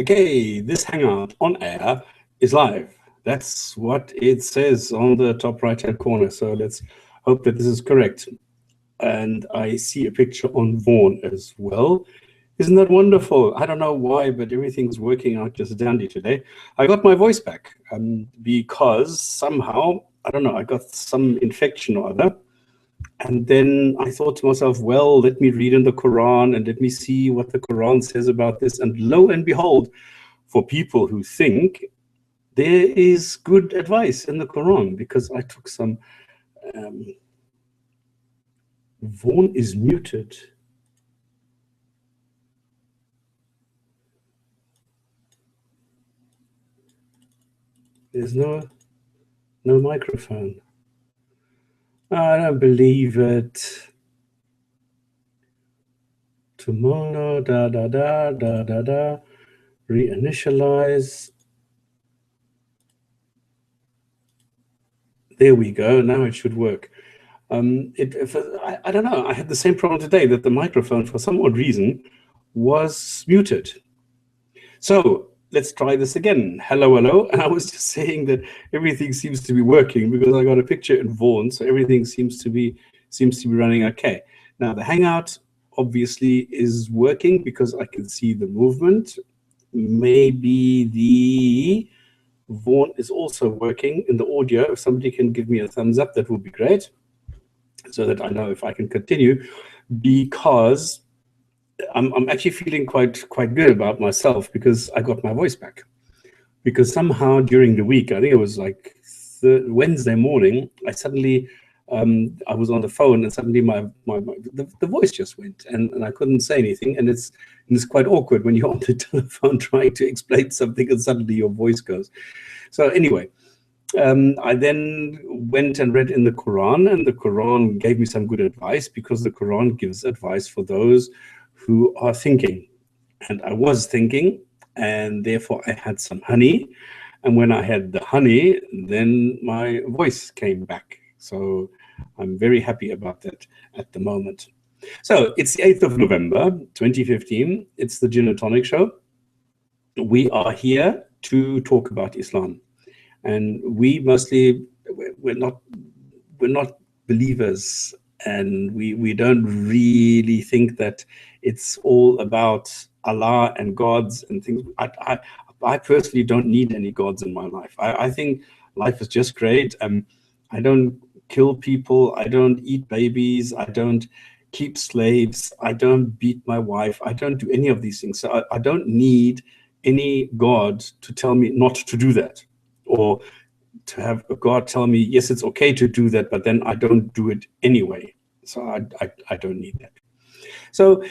Okay, this Hangout on air is live. That's what it says on the top right-hand corner. So let's hope that this is correct. And I see a picture on Vaughan as well. Isn't that wonderful? I don't know why, but everything's working out just dandy today. I got my voice back because somehow, I don't know, I got some infection or other. And then I thought to myself, well, let me read in the Quran and let me see what the Quran says about this. And lo and behold, for people who think, there is good advice in the Quran, because I took some. Vaughan is muted. There's no microphone. I don't believe it. Tomorrow, reinitialize. There we go. Now it should work. I don't know. I had the same problem today, that the microphone, for some odd reason, was muted. So let's try this again. Hello, hello. And I was just saying that everything seems to be working because I got a picture in Vaughan, so everything seems to be running okay. Now the Hangout obviously is working because I can see the movement. Maybe the Vaughan is also working in the audio. If somebody can give me a thumbs up, that would be great, so that I know if I can continue, because I'm actually feeling quite good about myself because I got my voice back. Because somehow during the week, I think it was like Wednesday morning, I suddenly I was on the phone and suddenly the voice just went and I couldn't say anything, and it's quite awkward when you're on the telephone trying to explain something and suddenly your voice goes. So anyway, I then went and read in the Quran, and the Quran gave me some good advice, because the Quran gives advice for those who are thinking. And I was thinking, and therefore I had some honey. And when I had the honey, then my voice came back. So I'm very happy about that at the moment. So it's the 8th of November, 2015. It's the Gin and Tonic Show. We are here to talk about Islam. And we mostly, we're not believers, and we don't really think that it's all about Allah and gods and things. I personally don't need any gods in my life. I think life is just great. I don't kill people. I don't eat babies. I don't keep slaves. I don't beat my wife. I don't do any of these things. So I don't need any God to tell me not to do that, or to have a God tell me, yes, it's okay to do that, but then I don't do it anyway. So I don't need that. So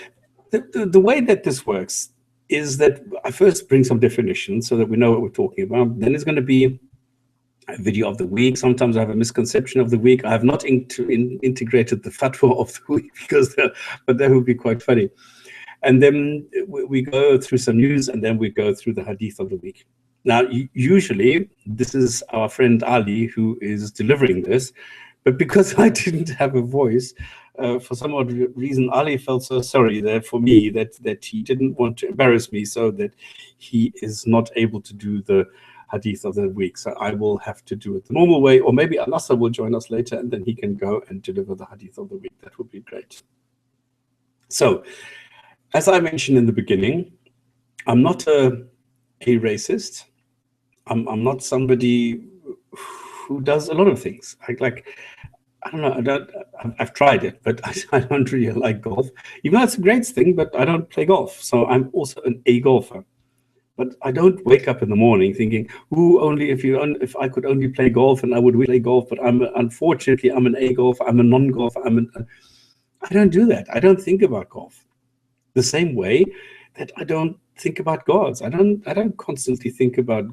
the way that this works is that I first bring some definitions so that we know what we're talking about. Then it's going to be a video of the week. Sometimes I have a misconception of the week. I have not integrated the fatwa of the week, but that would be quite funny. And then we go through some news, and then we go through the hadith of the week. Now, usually this is our friend Ali who is delivering this, but because I didn't have a voice, for some odd reason, Ali felt so sorry there for me that he didn't want to embarrass me, so that he is not able to do the hadith of the week. So I will have to do it the normal way, or maybe Anassa will join us later, and then he can go and deliver the hadith of the week. That would be great. So, as I mentioned in the beginning, I'm not a racist. I'm not somebody who does a lot of things. I don't know. I've tried it, but I don't really like golf. Even though it's a great thing, but I don't play golf. So I'm also a golfer. But I don't wake up in the morning thinking, "Ooh, only if I could only play golf, and I would play golf." But unfortunately, I'm an A golfer. I'm a non-golfer. I don't do that. I don't think about golf the same way that I don't think about gods. I don't constantly think about,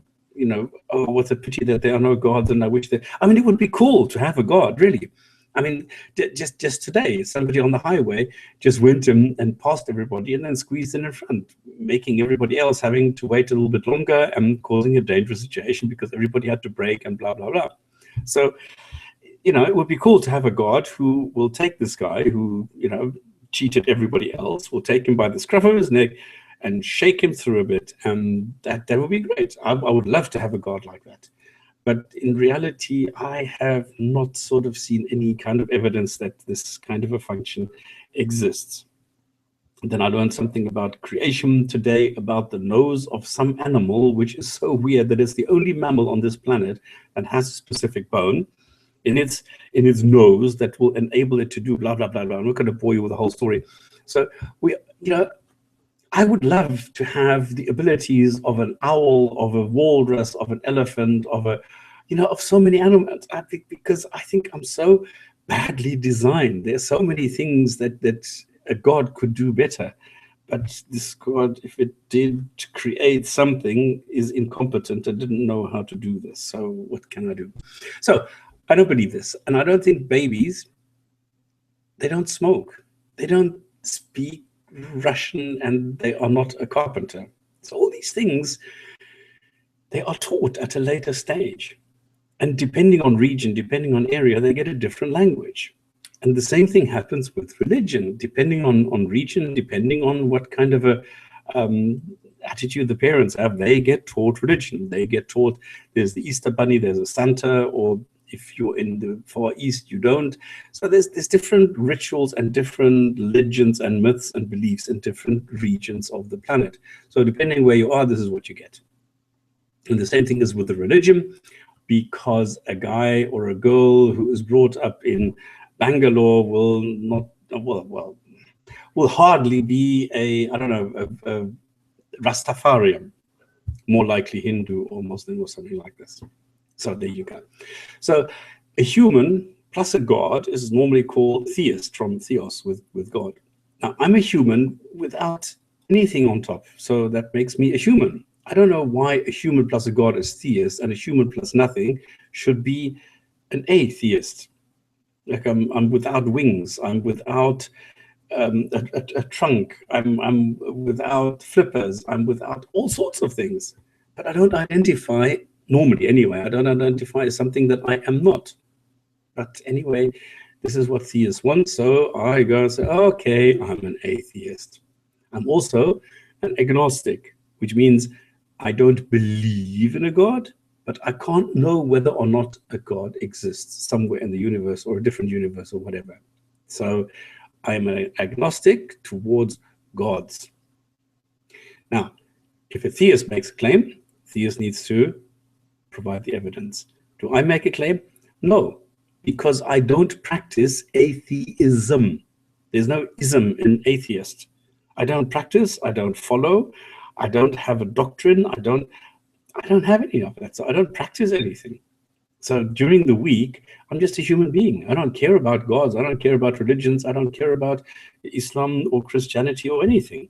oh, what a pity that there are no gods, and I wish that. I mean, it would be cool to have a god, really. I mean, just today, somebody on the highway just went and passed everybody and then squeezed in front, making everybody else having to wait a little bit longer and causing a dangerous situation because everybody had to brake and blah, blah, blah. So, it would be cool to have a god who will take this guy who, cheated everybody else, will take him by the scruff of his neck and shake him through a bit, and that would be great. I would love to have a God like that. But in reality, I have not sort of seen any kind of evidence that this kind of a function exists. And then I learned something about creation today, about the nose of some animal, which is so weird that it's the only mammal on this planet that has a specific bone in its nose that will enable it to do blah, blah, blah, blah. I'm not going to bore you with the whole story. So I would love to have the abilities of an owl, of a walrus, of an elephant, of so many animals. I think, because I think I'm so badly designed. There's so many things that a God could do better. But this God, if it did create something, is incompetent and didn't know how to do this. So what can I do? So I don't believe this. And I don't think babies, they don't smoke. They don't speak Russian, and they are not a carpenter. So all these things, they are taught at a later stage. And depending on region, depending on area, they get a different language. And the same thing happens with religion, depending on region, depending on what kind of a attitude the parents have, they get taught religion. They get taught there's the Easter Bunny, there's a Santa, or if you're in the Far East, you don't. So there's different rituals and different legends and myths and beliefs in different regions of the planet. So depending where you are, this is what you get. And the same thing is with the religion, because a guy or a girl who is brought up in Bangalore will not, will hardly be a Rastafarian, more likely Hindu or Muslim or something like this. So there you go. So a human plus a God is normally called theist, from theos, with God. Now, I'm a human without anything on top, so that makes me a human. I don't know why a human plus a God is theist and a human plus nothing should be an atheist. Like I'm without wings, I'm without a trunk, I'm without flippers, I'm without all sorts of things. But I don't identify, normally anyway, I don't identify as something that I am not. But anyway, this is what theists want, so I go and say, okay, I'm an atheist. I'm also an agnostic, which means I don't believe in a God, but I can't know whether or not a God exists somewhere in the universe or a different universe or whatever. So I'm an agnostic towards gods. Now, if a theist makes a claim, theist needs to provide the evidence. Do I make a claim? No, because I don't practice atheism. There's no ism in atheist. I don't practice, I don't follow, I don't have a doctrine, I don't have any of that. So I don't practice anything. So during the week, I'm just a human being. I don't care about gods. I don't care about religions. I don't care about Islam or Christianity or anything.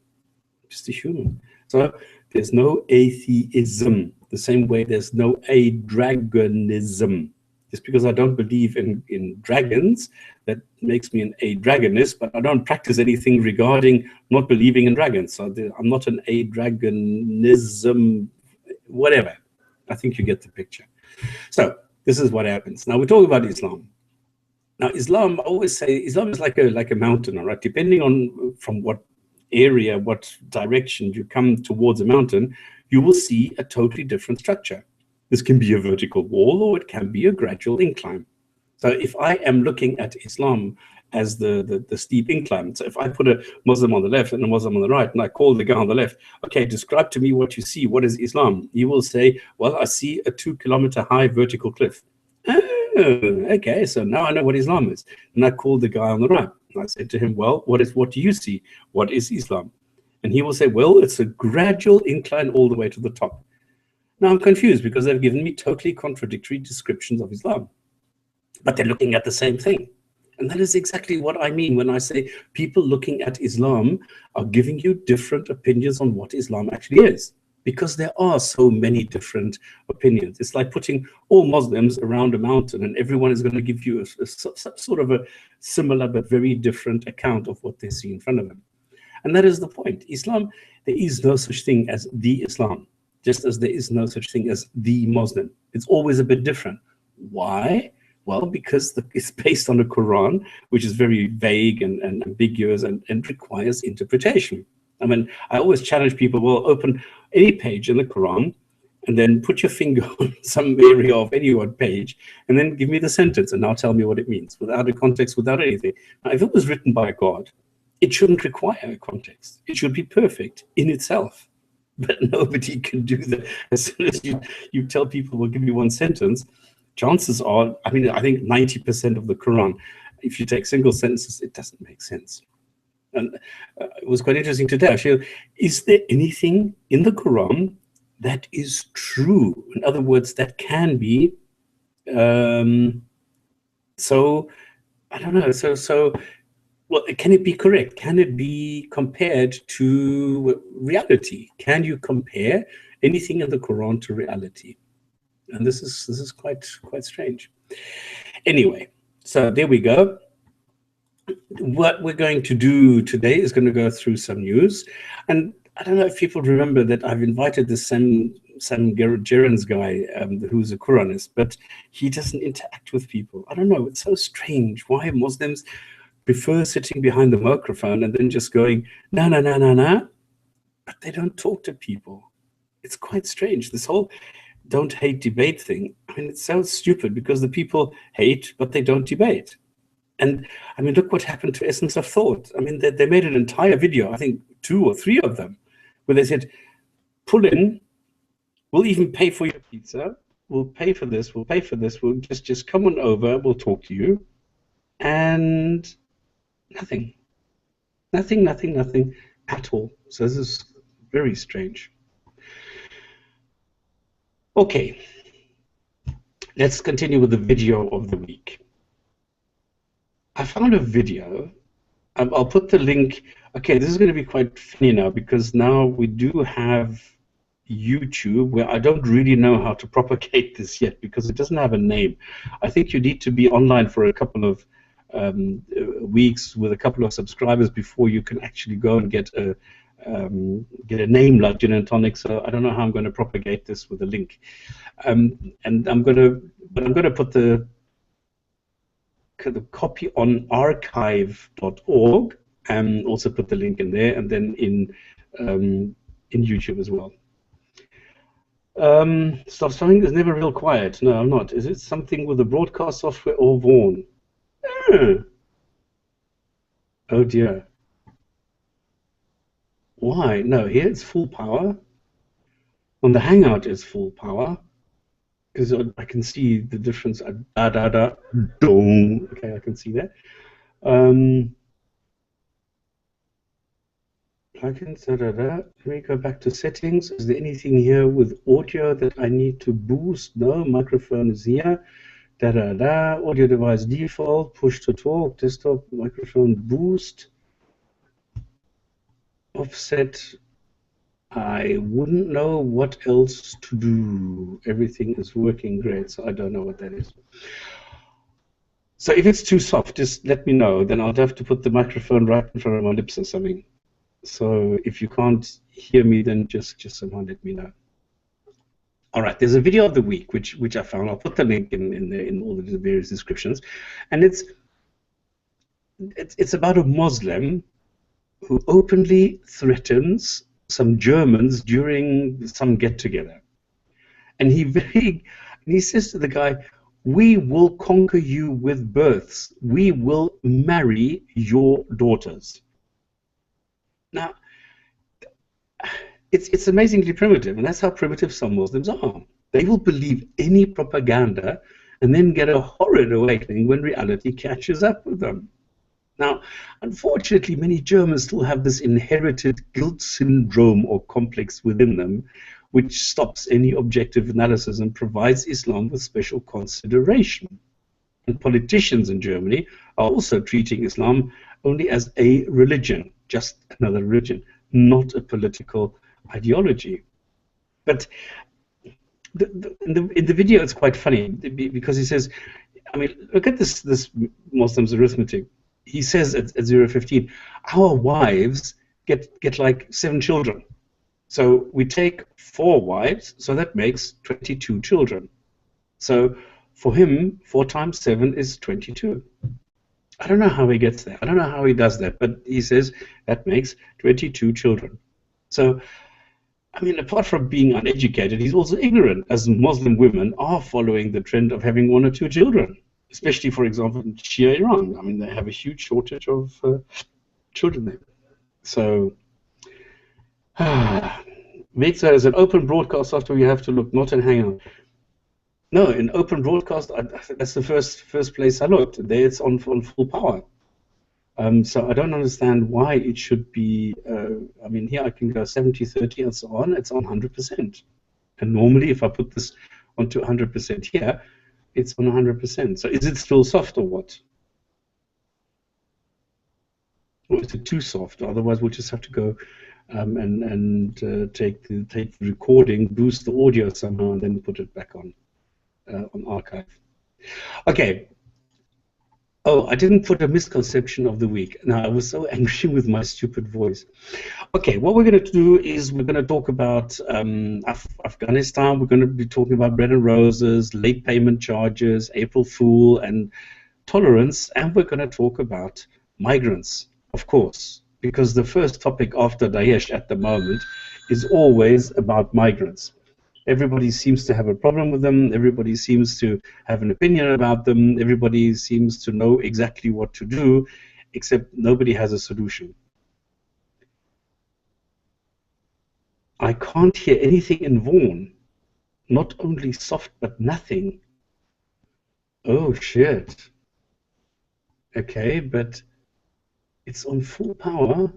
I'm just a human. So there's no atheism. The same way there's no a-dragonism. Just because I don't believe in dragons, that makes me an a-dragonist, but I don't practice anything regarding not believing in dragons. So I'm not an a-dragonism, whatever. I think you get the picture. So this is what happens. Now we talk about Islam. Now Islam, I always say Islam is like a mountain, all right? Depending on from what area, what direction you come towards a mountain, you will see a totally different structure. This can be a vertical wall, or it can be a gradual incline. So if I am looking at Islam as the steep incline, so if I put a Muslim on the left and a Muslim on the right, and I call the guy on the left, okay, describe to me what you see. What is Islam? He will say, well, I see a 2-kilometer high vertical cliff. Oh, okay, so now I know what Islam is. And I called the guy on the right. And I said to him, well, what do you see? What is Islam? And he will say, well, it's a gradual incline all the way to the top. Now I'm confused because they've given me totally contradictory descriptions of Islam, but they're looking at the same thing. And that is exactly what I mean when I say people looking at Islam are giving you different opinions on what Islam actually is, because there are so many different opinions. It's like putting all Muslims around a mountain and everyone is going to give you a sort of a similar but very different account of what they see in front of them. And that is the point. Islam, there is no such thing as the Islam, just as there is no such thing as the Muslim. It's always a bit different. Why? Well, because it's based on the Quran, which is very vague and ambiguous and requires interpretation. I mean, I always challenge people, well, open any page in the Quran and then put your finger on some area of any one page and then give me the sentence and now tell me what it means without a context, without anything. Now, if it was written by God, it shouldn't require a context. It should be perfect in itself. But nobody can do that. As soon as you tell people, we'll give you one sentence, chances are, I mean, I think 90% of the Quran, if you take single sentences, it doesn't make sense. And it was quite interesting today. Actually, is there anything in the Quran that is true? In other words, that can be, so, I don't know, so, well, can it be correct? Can it be compared to reality? Can you compare anything in the Quran to reality? And this is quite strange. Anyway, so there we go. What we're going to do today is going to go through some news. And I don't know if people remember that I've invited this Sam Gerrans guy, who's a Quranist, but he doesn't interact with people. I don't know, it's so strange why Muslims prefer sitting behind the microphone and then just going, no, no, no, no, no, but they don't talk to people. It's quite strange. This whole don't hate debate thing, I mean, it's so stupid because the people hate, but they don't debate. And I mean, look what happened to Essence of Thought. I mean, they made an entire video, I think 2 or 3 of them, where they said, pull in, we'll even pay for your pizza, we'll pay for this, we'll pay for this, we'll just come on over, we'll talk to you. And nothing at all. So this is very strange. Okay, let's continue with the video of the week. I found a video. I'll put the link. Okay, this is going to be quite funny now because now we do have YouTube, where I don't really know how to propagate this yet because it doesn't have a name. I think you need to be online for a couple of weeks with a couple of subscribers before you can actually go and get a name like Gin and Tonic. So I don't know how I'm going to propagate this with a link. And I'm going to put the copy on archive.org and also put the link in there, and then in YouTube as well. Stop Starting is never real quiet. No, I'm not. Is it something with the broadcast software or Vaughan? Oh dear. Why? No, here it's full power. On the Hangout it's full power. Because I can see the difference. Dong. Okay, I can see that. Plugins, Let me go back to settings. Is there anything here with audio that I need to boost? No, microphone is here. Audio device default, push to talk, desktop, microphone boost, offset. I wouldn't know what else to do. Everything is working great, so I don't know what that is. So if it's too soft, just let me know. Then I'll have to put the microphone right in front of my lips or something. So if you can't hear me, then just someone let me know. All right, there's a video of the week which I found. I'll put the link in there in all of the various descriptions, and it's about a Muslim who openly threatens some Germans during some get-together, and he says to the guy, "We will conquer you with births. We will marry your daughters." Now, it's amazingly primitive, and that's how primitive some Muslims are. They will believe any propaganda and then get a horrid awakening when reality catches up with them. Now, unfortunately, many Germans still have this inherited guilt syndrome or complex within them, which stops any objective analysis and provides Islam with special consideration. And politicians in Germany are also treating Islam only as a religion, just another religion, not a political ideology. But in the video, it's quite funny because he says, I mean, look at this Muslim's arithmetic. He says at 0:15, our wives get like 7 children. So we take 4 wives, so that makes 22 children. So for him, 4 times 7 is 22. I don't know how he gets there. I don't know how he does that, but he says that makes 22 children. So, I mean, apart from being uneducated, he's also ignorant, as Muslim women are following the trend of having one or two children, especially, for example, in Shia Iran. I mean, they have a huge shortage of children there. So, Victor, is an open broadcast software you have to look, not in Hangout. No, in open broadcast, that's the first place I looked. There it's on full power. So I don't understand why it should be, I mean, here I can go 70/30 and so on, it's on 100%. And normally if I put this onto 100% here, it's on 100%. So is it still soft or what? Or is it too soft? Otherwise we'll just have to go and take the recording, boost the audio somehow, and then put it back on archive. Okay. Oh, I didn't put a misconception of the week. Now, I was so angry with my stupid voice. Okay, what we're going to do is we're going to talk about Afghanistan. We're going to be talking about bread and roses, late payment charges, April Fool, and tolerance. And we're going to talk about migrants, of course, because the first topic after Daesh at the moment is always about migrants. Everybody seems to have a problem with them. Everybody seems to have an opinion about them. Everybody seems to know exactly what to do, except nobody has a solution. I can't hear anything in Vaughan. Not only soft, but nothing. Oh, shit. Okay, but it's on full power.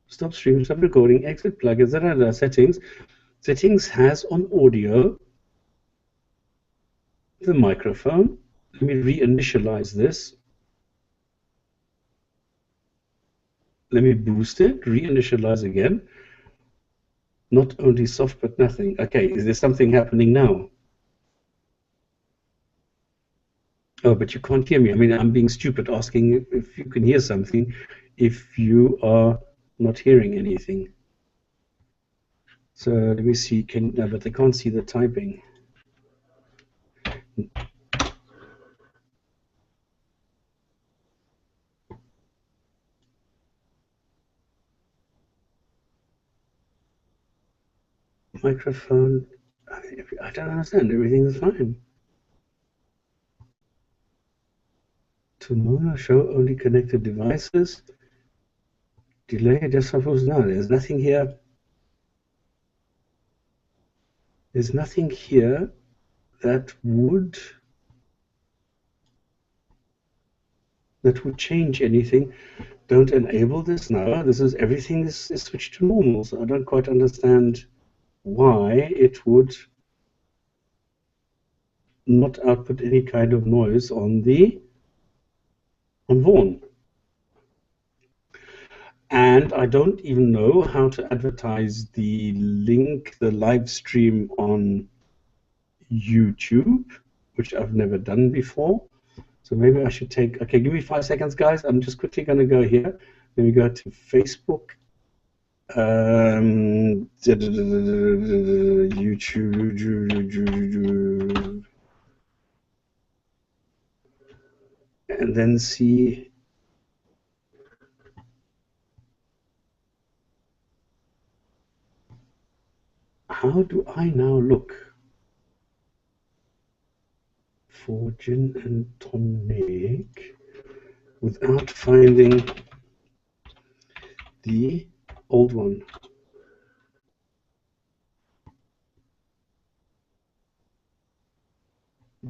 Stop stream, stop recording, exit plugins, settings. Settings has on audio the microphone. Let me reinitialize this. Let me boost it, reinitialize again. Not only soft, but nothing. Okay, is there something happening now? Oh, but you can't hear me. I mean, I'm being stupid asking if you can hear something if you are not hearing anything. So let me see, no, but they can't see the typing. Microphone, I don't understand, everything is fine. Tomorrow show only connected devices. Delay just suppose no, there's nothing here. There's nothing here that would change anything. Don't enable this now. This is everything is switched to normal. So I don't quite understand why it would not output any kind of noise on Vaughan. And I don't even know how to advertise the link, the live stream on YouTube, which I've never done before. So maybe I should take, okay, give me 5 seconds, guys. I'm just quickly going to go here. Let me go to Facebook. YouTube. And then see. How do I now look for gin and tonic without finding the old one?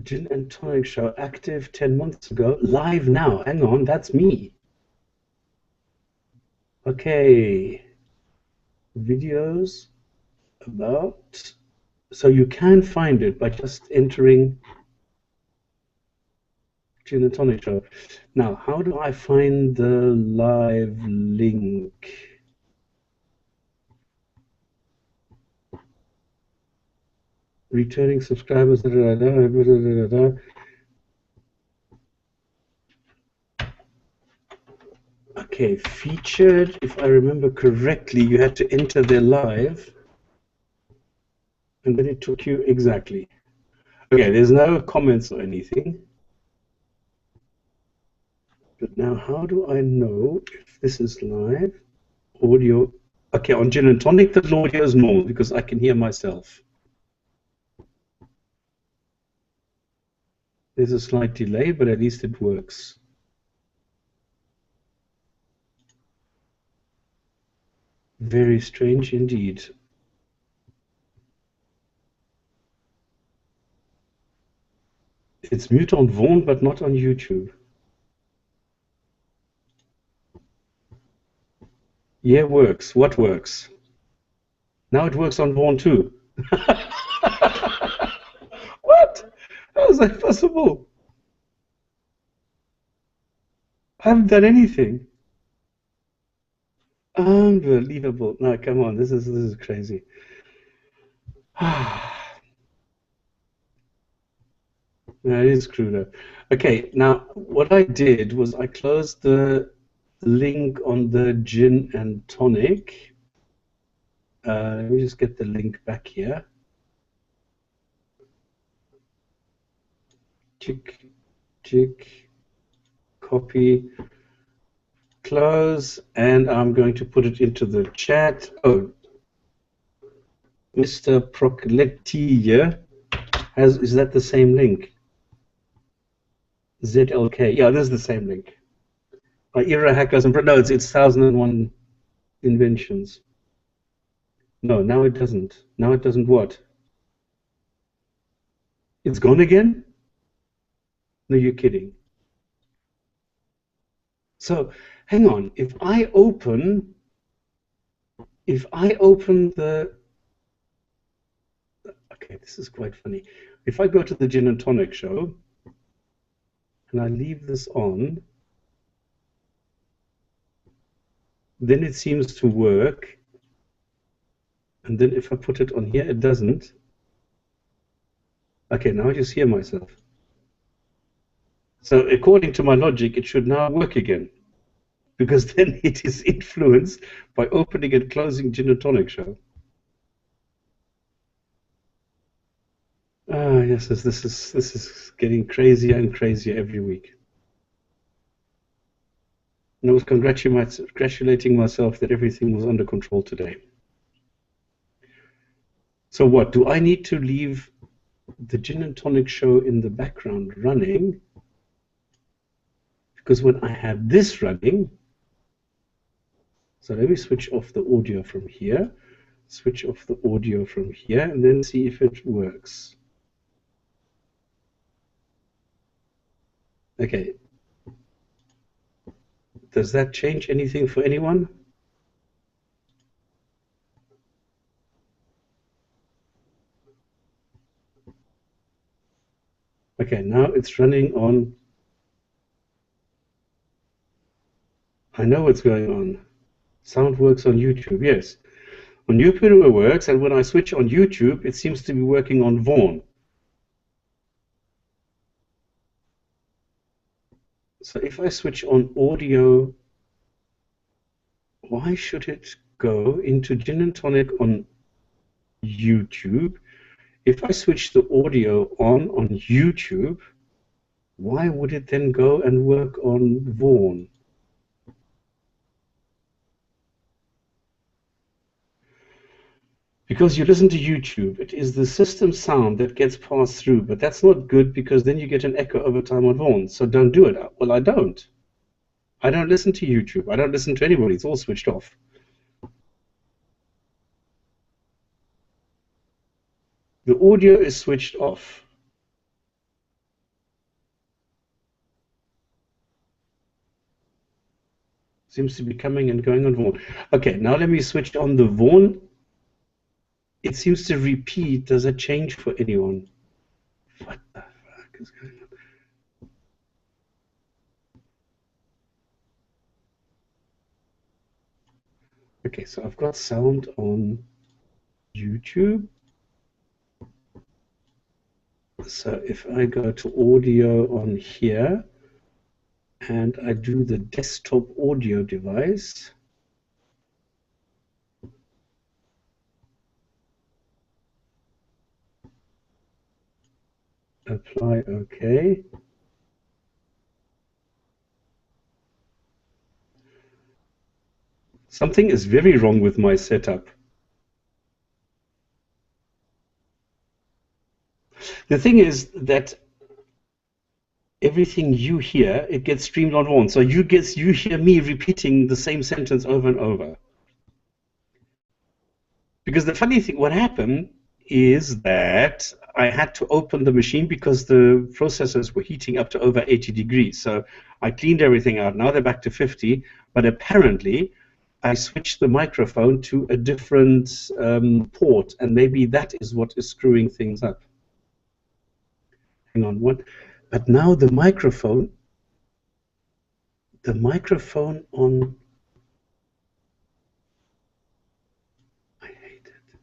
Gin and tonic show active 10 months ago, live now. Hang on, that's me. Okay. Videos about. So you can find it by just entering Gin and tonic show. Now, how do I find the live link? Returning subscribers. Okay, featured. If I remember correctly, you had to enter their live, and then it took you exactly. Okay, there's no comments or anything. But now how do I know if this is live? Audio. Okay, on gin and tonic, the audio is normal because I can hear myself. There's a slight delay, but at least it works. Very strange indeed. It's mute on Vaughan, but not on YouTube. Yeah, works. What works? Now it works on Vaughan too. What? How is that possible? I haven't done anything. Unbelievable. No, come on. This is crazy. No, it is screwed up. Okay, now what I did was I closed the link on the gin and tonic. Let me just get the link back here. Tick, tick, copy, close, and I'm going to put it into the chat. Oh, Mr. Procletti is that the same link? ZLK. Yeah, this is the same link. Era hackers and no, it's 1001 inventions. No, now it doesn't. Now it doesn't what? It's gone again? No, you're kidding. So hang on. If I open the okay, this is quite funny. If I go to the gin and tonic show and I leave this on, then it seems to work. And then if I put it on here, it doesn't. Okay, now I just hear myself. So according to my logic, it should now work again, because then it is influenced by opening and closing gin and tonic show. Ah, yes, this is getting crazier and crazier every week. And I was congratulating myself that everything was under control today. So what, do I need to leave the gin and tonic show in the background running? Because when I have this running, so let me switch off the audio from here, switch off the audio from here, and then see if it works. Okay. Does that change anything for anyone? Okay, now it's running on. I know what's going on. Sound works on YouTube, yes. On YouTube it works, and when I switch on YouTube, it seems to be working on Vaughan. So if I switch on audio, why should it go into gin and tonic on YouTube? If I switch the audio on YouTube, why would it then go and work on Vaughan? Because you listen to YouTube, it is the system sound that gets passed through, but that's not good because then you get an echo over time on Vaughan. So don't do it. Well, I don't. I don't listen to YouTube. I don't listen to anybody. It's all switched off. The audio is switched off. Seems to be coming and going on Vaughan. Okay, now let me switch on the Vaughan. It seems to repeat. Does it change for anyone? What the fuck is going on? Okay, so I've got sound on YouTube. So if I go to audio on here and I do the desktop audio device, apply OK. Something is very wrong with my setup. The thing is that everything you hear, it gets streamed on one. So you hear me repeating the same sentence over and over. Because the funny thing, what happened is that I had to open the machine because the processors were heating up to over 80 degrees. So I cleaned everything out. Now they're back to 50, but apparently I switched the microphone to a different port, and maybe that is what is screwing things up. Hang on, what? But now the microphone on, I hate it.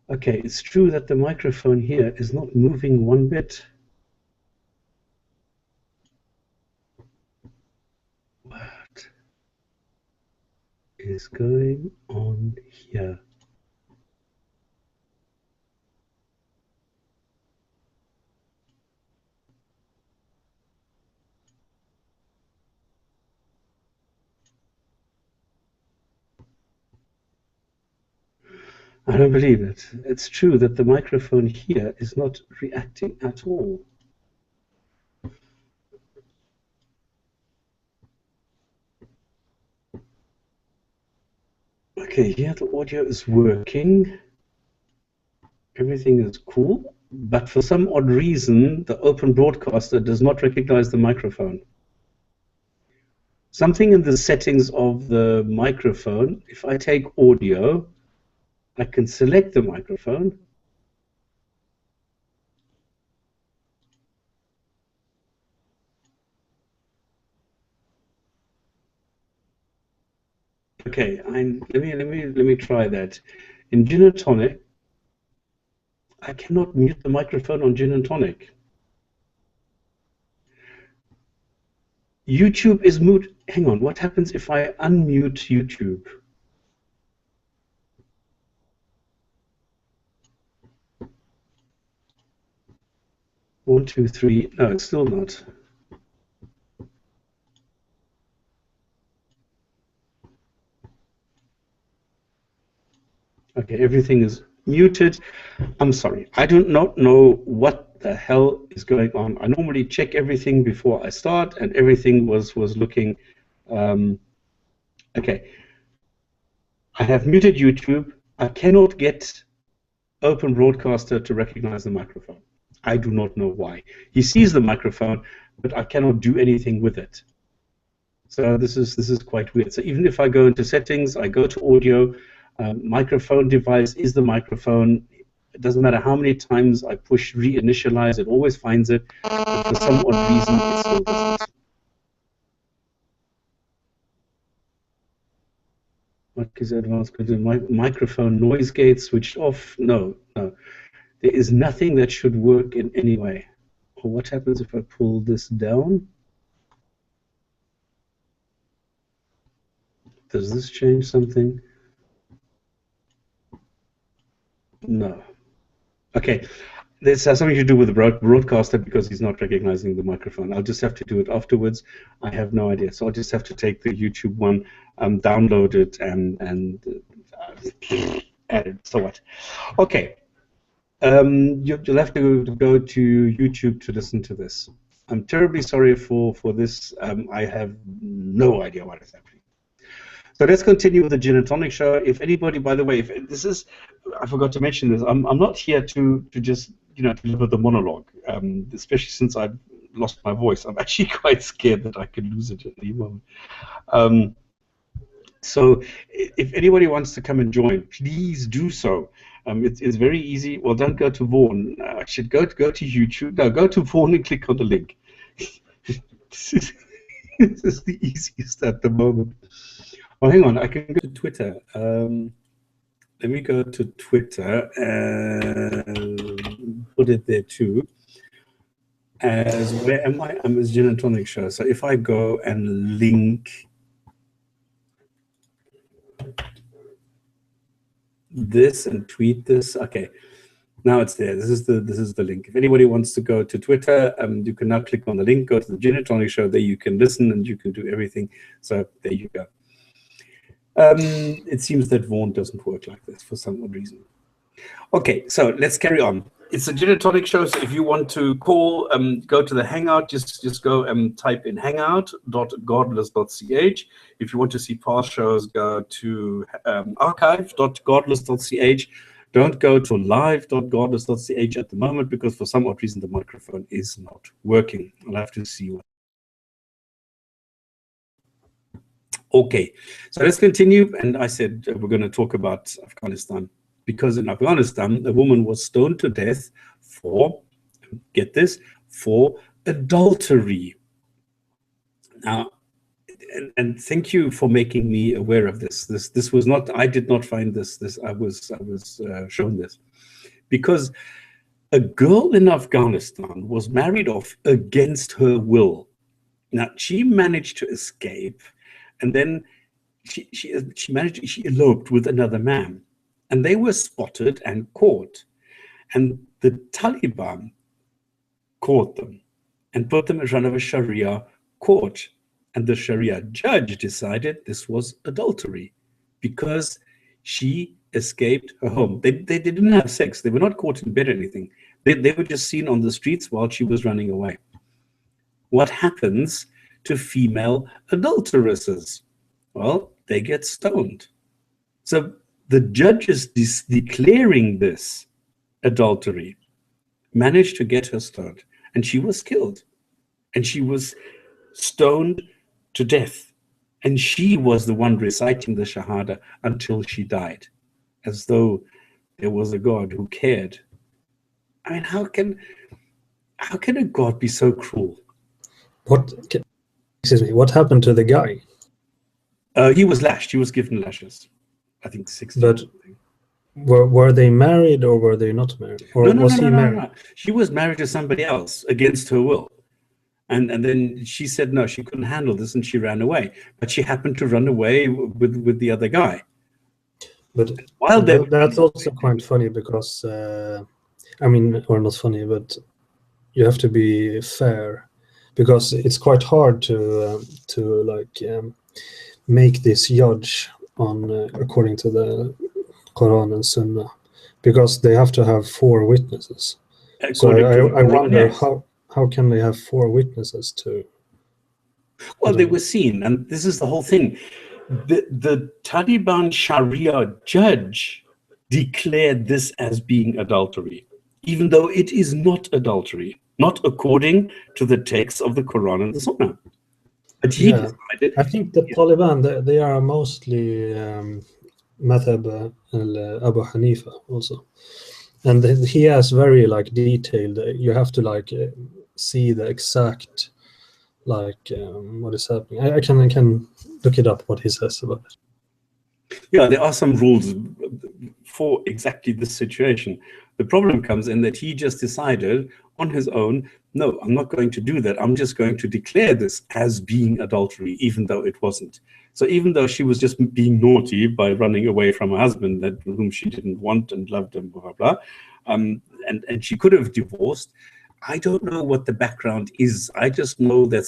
Okay, it's true that the microphone here is not moving one bit. What is going on here? I don't believe it. It's true that the microphone here is not reacting at all. Okay, here the audio is working. Everything is cool, but for some odd reason, the open broadcaster does not recognize the microphone. Something in the settings of the microphone, if I take audio, I can select the microphone. Okay, let me try that. In gin and tonic, I cannot mute the microphone on gin and tonic. YouTube is mute. Hang on, what happens if I unmute YouTube? One, two, three. No, it's still not. Okay, everything is muted. I'm sorry. I do not know what the hell is going on. I normally check everything before I start, and everything was looking. Okay. I have muted YouTube. I cannot get Open Broadcaster to recognize the microphone. I do not know why. He sees the microphone, but I cannot do anything with it. So this is quite weird. So even if I go into settings, I go to audio, microphone device is the microphone. It doesn't matter how many times I push reinitialize, it always finds it. But for some odd reason, it still doesn't. What is advanced microphone noise gate switched off? No, no. There is nothing that should work in any way. Or what happens if I pull this down? Does this change something? No. Okay. This has something to do with the broadcaster because he's not recognizing the microphone. I'll just have to do it afterwards. I have no idea. So I'll just have to take the YouTube one, download it, and add it. So what? Okay. You'll have to go to YouTube to listen to this. I'm terribly sorry for this. I have no idea what is happening. So let's continue with the gin and tonic show. If anybody, by the way, if this is, I forgot to mention this. I'm not here to just deliver the monologue, especially since I've lost my voice. I'm actually quite scared that I could lose it at any moment. So if anybody wants to come and join, please do so. It's very easy. Well, don't go to Vaughan. I should go to YouTube. No, go to Vaughan and click on the link. This is the easiest at the moment. Oh, hang on. I can go to Twitter. Let me go to Twitter and put it there too. As where am I? I'm as Gin and Tonic Show. So if I go and link this and tweet this. Okay, now it's there. This is the link. If anybody wants to go to Twitter, you can now click on the link, go to the Gin and Tonic Show. There you can listen and you can do everything. So there you go. It seems that Vaughan doesn't work like this for some odd reason. Okay, so let's carry on. It's a Gin and Tonic Show, so if you want to call, go to the Hangout, just go and type in hangout.godless.ch. If you want to see past shows, go to archive.godless.ch. Don't go to live.godless.ch at the moment, because for some odd reason the microphone is not working. I'll have to see what. Okay, so let's continue. And I said we're going to talk about Afghanistan, because in Afghanistan, a woman was stoned to death for, get this, for adultery. Now, and thank you for making me aware of this. This was not, I did not find this. I was shown this, because a girl in Afghanistan was married off against her will. Now, she managed to escape, and then she eloped with another man. And they were spotted and caught. And the Taliban caught them and put them in front of a Sharia court. And the Sharia judge decided this was adultery because she escaped her home. They didn't have sex. They were not caught in bed or anything. They were just seen on the streets while she was running away. What happens to female adulteresses? Well, they get stoned. So the judges declaring this adultery managed to get her stoned, and she was killed, and she was stoned to death, and she was the one reciting the Shahada until she died, as though there was a God who cared. I mean, how can a God be so cruel? What happened to the guy? He was lashed. He was given lashes. I think 60. But were they married or were they not married? Or was he married? No. She was married to somebody else against her will. And then she said no, she couldn't handle this, and she ran away. But she happened to run away with the other guy. But that's also quite funny, because I mean, or not funny, but you have to be fair, because it's quite hard to make this judge on according to the Quran and Sunnah, because they have to have 4 witnesses. So I wonder, yes, how can they have 4 witnesses to? Well, they were seen, and this is the whole thing. The Taliban Sharia judge declared this as being adultery, even though it is not adultery, not according to the text of the Quran and the Sunnah. But he decided. I think the Taliban, they are mostly Madhab Abu Hanifa also, and he has very detailed. You have to see the exact what is happening. I can look it up what he says about it. Yeah, there are some rules for exactly this situation. The problem comes in that he just decided on his own, no, I'm not going to do that. I'm just going to declare this as being adultery, even though it wasn't. So even though she was just being naughty by running away from her husband whom she didn't want and loved and blah, blah, blah, and she could have divorced, I don't know what the background is. I just know that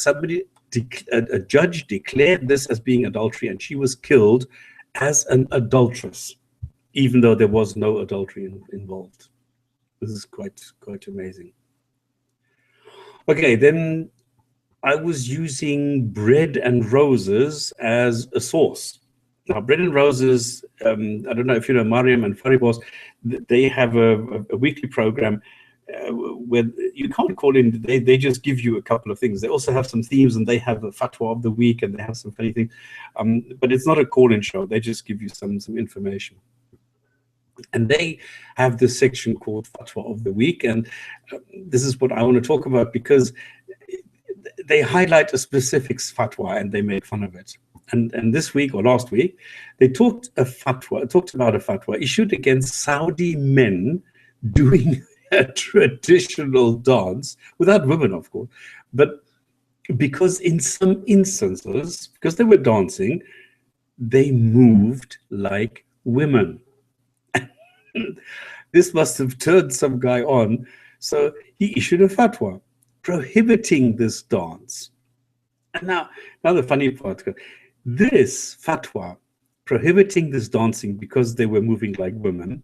a judge declared this as being adultery, and she was killed as an adulteress, even though there was no adultery involved. This is quite amazing. Okay, then I was using Bread and Roses as a source. Now, Bread and Roses, I don't know if you know Mariam and Faribos, they have a weekly program where you can't call in, they just give you a couple of things. They also have some themes, and they have a fatwa of the week, and they have some funny things. But it's not a call-in show. They just give you some information. And they have this section called Fatwa of the Week. And this is what I want to talk about, because they highlight a specific fatwa and they make fun of it. And this week or last week, they talked about a fatwa issued against Saudi men doing a traditional dance, without women, of course, but because in some instances, because they were dancing, they moved like women. This must have turned some guy on. So he issued a fatwa prohibiting this dance. And now the funny part, this fatwa prohibiting this dancing because they were moving like women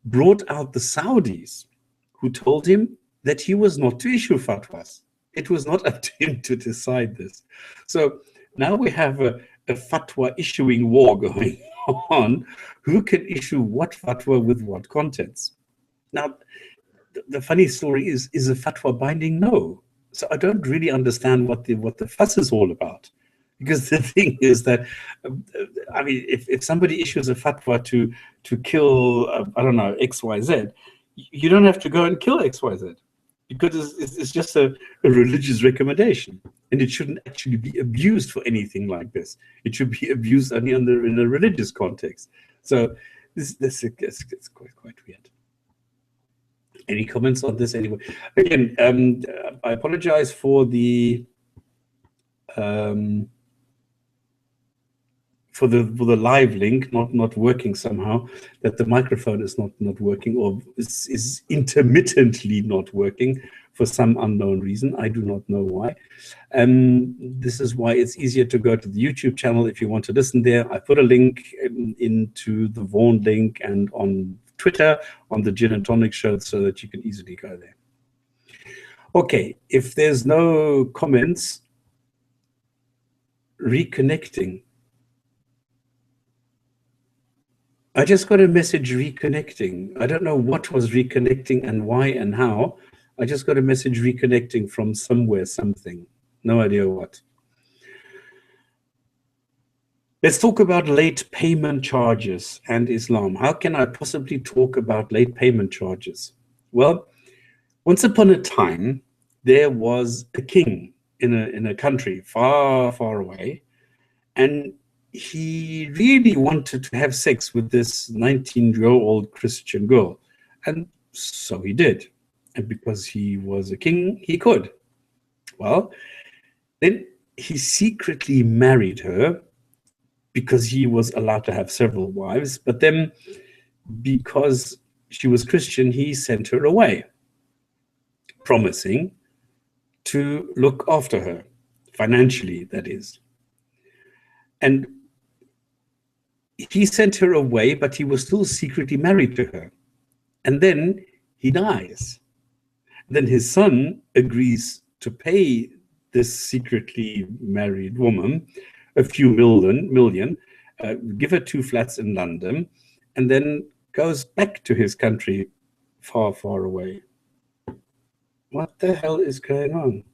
brought out the Saudis, who told him that he was not to issue fatwas. It was not up to him to decide this. So now we have a fatwa issuing war going on. Who can issue what fatwa with what contents? Now, the funny story is a fatwa binding? No. So I don't really understand what the fuss is all about. Because the thing is that, I mean, if somebody issues a fatwa to kill, I don't know, XYZ, you don't have to go and kill XYZ, because it's just a religious recommendation, and it shouldn't actually be abused for anything like this. It should be abused only in a religious context. So it's quite weird. Any comments on this anyway? Again, I apologize for the live link not working somehow, that the microphone is not working, or is intermittently not working for some unknown reason. I do not know why. This is why it's easier to go to the YouTube channel if you want to listen there. I put a link into the Vaughan link and on Twitter on the Gin and Tonic Show, so that you can easily go there. Okay, if there's no comments, reconnecting. I just got a message reconnecting. I don't know what was reconnecting and why and how. I just got a message reconnecting from somewhere, something. No idea what. Let's talk about late payment charges and Islam. How can I possibly talk about late payment charges? Well, once upon a time, there was a king in a country far, far away, and he really wanted to have sex with this 19-year-old Christian girl. And so he did. And because he was a king, he could. Well, then he secretly married her, because he was allowed to have several wives. But then, because she was Christian, he sent her away, promising to look after her, financially, that is. And he sent her away, but he was still secretly married to her. And then he dies. Then his son agrees to pay this secretly married woman a few million, give her 2 flats in London, and then goes back to his country far, far away. What the hell is going on?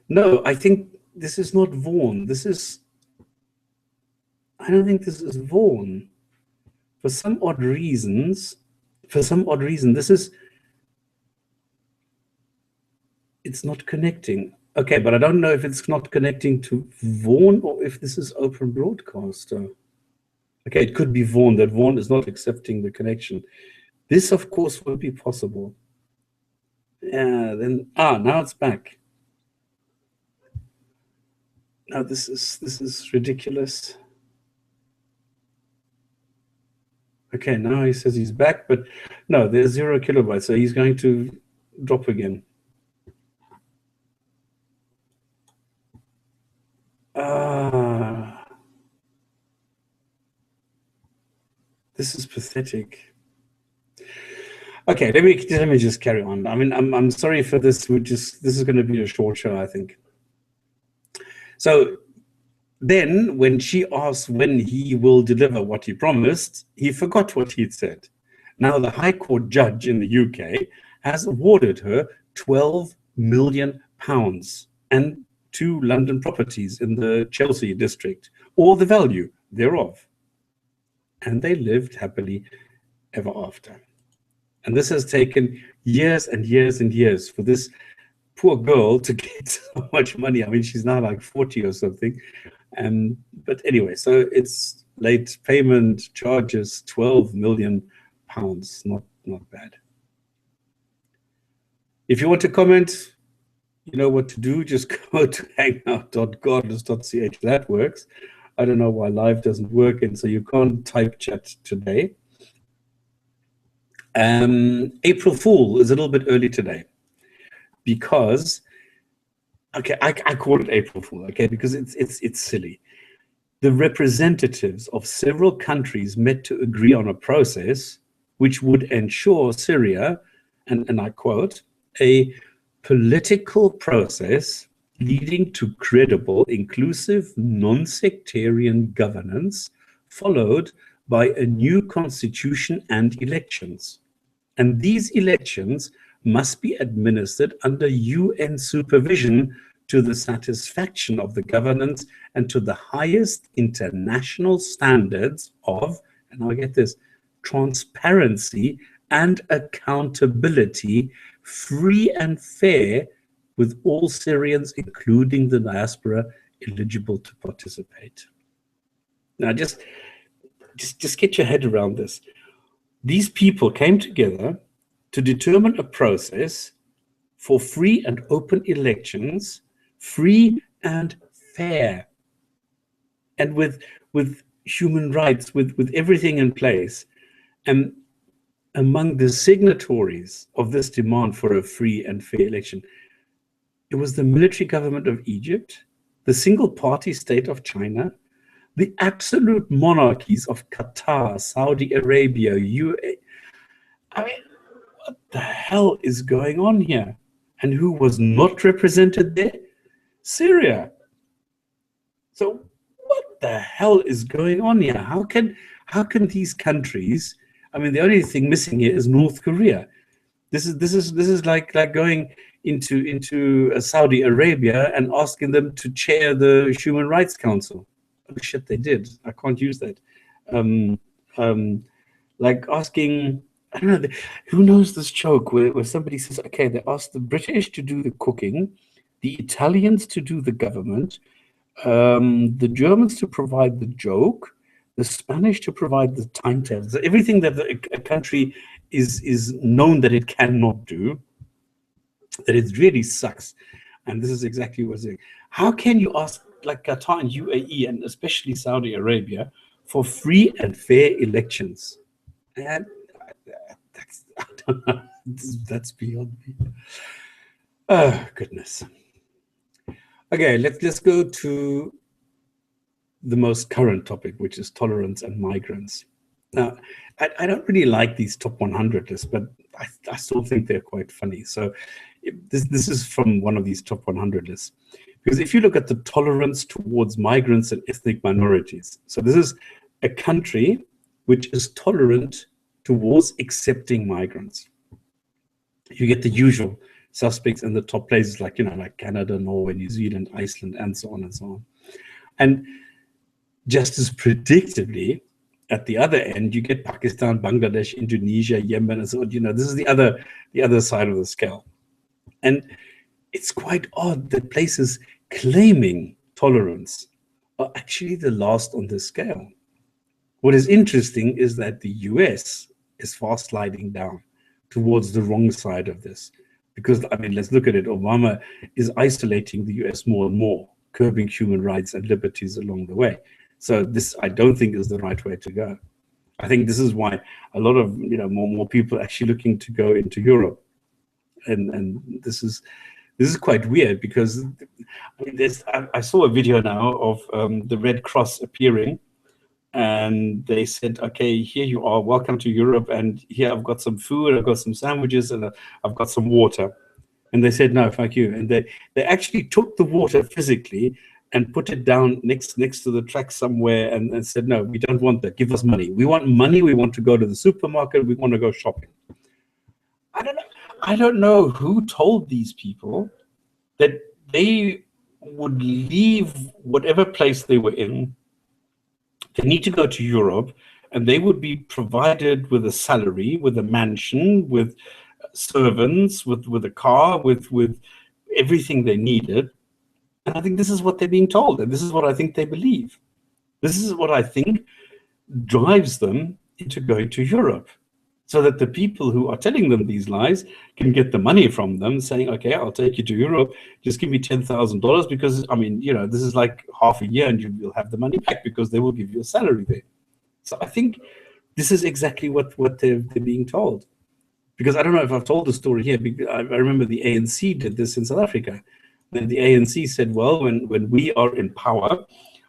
No, I think this is not Vaughan. I don't think this is Vaughan. For some odd reason, it's not connecting. Okay, but I don't know if it's not connecting to Vaughan or if this is Open Broadcaster. Okay, it could be Vaughan, that Vaughan is not accepting the connection. This, of course, would be possible. Yeah, then, now it's back. Now this is ridiculous. Okay, now he says he's back, but no, there's 0 kilobytes, so he's going to drop again. This is pathetic. Okay, let me just carry on. I mean, I'm sorry for this. This is going to be a short show, I think. So then, when she asked when he will deliver what he promised, he forgot what he'd said. Now, the High Court judge in the UK has awarded her £12 million and 2 London properties in the Chelsea district, or the value thereof. And they lived happily ever after. And this has taken years and years and years for this poor girl to get so much money. I mean, she's now like 40 or something. But anyway, so it's late payment charges, £12 million. Not bad. If you want to comment, you know what to do. Just go to hangout.godless.ch. That works. I don't know why live doesn't work, and so you can't type chat today. April Fool is a little bit early today because, okay, I call it April Fool, okay, because it's silly. The representatives of several countries met to agree on a process which would ensure Syria, and I quote, a political process leading to credible, inclusive, non-sectarian governance, followed by a new constitution and elections. And these elections must be administered under UN supervision to the satisfaction of the governance and to the highest international standards of, and I get this, transparency and accountability, free and fair, with all Syrians, including the diaspora, eligible to participate. Now, just get your head around this. These people came together to determine a process for free and open elections, free and fair, and with human rights, with everything in place. And among the signatories of this demand for a free and fair election, it was the military government of Egypt, the single-party state of China, the absolute monarchies of Qatar, Saudi Arabia, UAE. I mean, what the hell is going on here? And who was not represented there? Syria. So what the hell is going on here? How can these countries? I mean, the only thing missing here is North Korea. This is like going into Saudi Arabia and asking them to chair the Human Rights Council. Oh shit, they did. I can't use that. Like asking, I don't know, who knows this joke where somebody says, okay, they asked the British to do the cooking, the Italians to do the government, the Germans to provide the joke, the Spanish to provide the timetables, everything that a country is known that it cannot do, that it really sucks. And this is exactly what's saying. How can you ask, like Qatar and UAE, and especially Saudi Arabia, for free and fair elections? And I don't know. That's beyond me. Oh, goodness. Okay, let's go to the most current topic, which is tolerance and migrants. Now, I don't really like these top 100 lists, but I still think they're quite funny. So this is from one of these top 100 lists. Because if you look at the tolerance towards migrants and ethnic minorities, so this is a country which is tolerant towards accepting migrants. You get the usual suspects in the top places, like, like Canada, Norway, New Zealand, Iceland, and so on and so on. And just as predictably, at the other end, you get Pakistan, Bangladesh, Indonesia, Yemen, and so on. This is the other side of the scale. And it's quite odd that places claiming tolerance are actually the last on this scale. What is interesting is that the US is fast sliding down towards the wrong side of this. Because, I mean, let's look at it. Obama is isolating the US more and more, curbing human rights and liberties along the way. So this, I don't think, is the right way to go. I think this is why a lot of, more people are actually looking to go into Europe. And this is quite weird, because I mean, I saw a video now of the Red Cross appearing, and they said, okay, here you are, welcome to Europe, and here I've got some food, I've got some sandwiches, and I've got some water. And they said, no, thank you. And they actually took the water physically and put it down next to the track somewhere, and said, no, we don't want that, give us money. We want money, we want to go to the supermarket, we want to go shopping. I don't know who told these people that they would leave whatever place they were in. They need to go to Europe, and they would be provided with a salary, with a mansion, with servants, with a car, with everything they needed. And I think this is what they're being told, and this is what I think they believe. This is what I think drives them into going to Europe. so that the people who are telling them these lies can get the money from them, saying, okay, I'll take you to Europe, just give me $10,000, because, I mean, this is like half a year and you will have the money back because they will give you a salary there. So I think this is exactly what they're being told. Because I don't know if I've told the story here, because I remember the ANC did this in South Africa. Then the ANC said, well, when we are in power,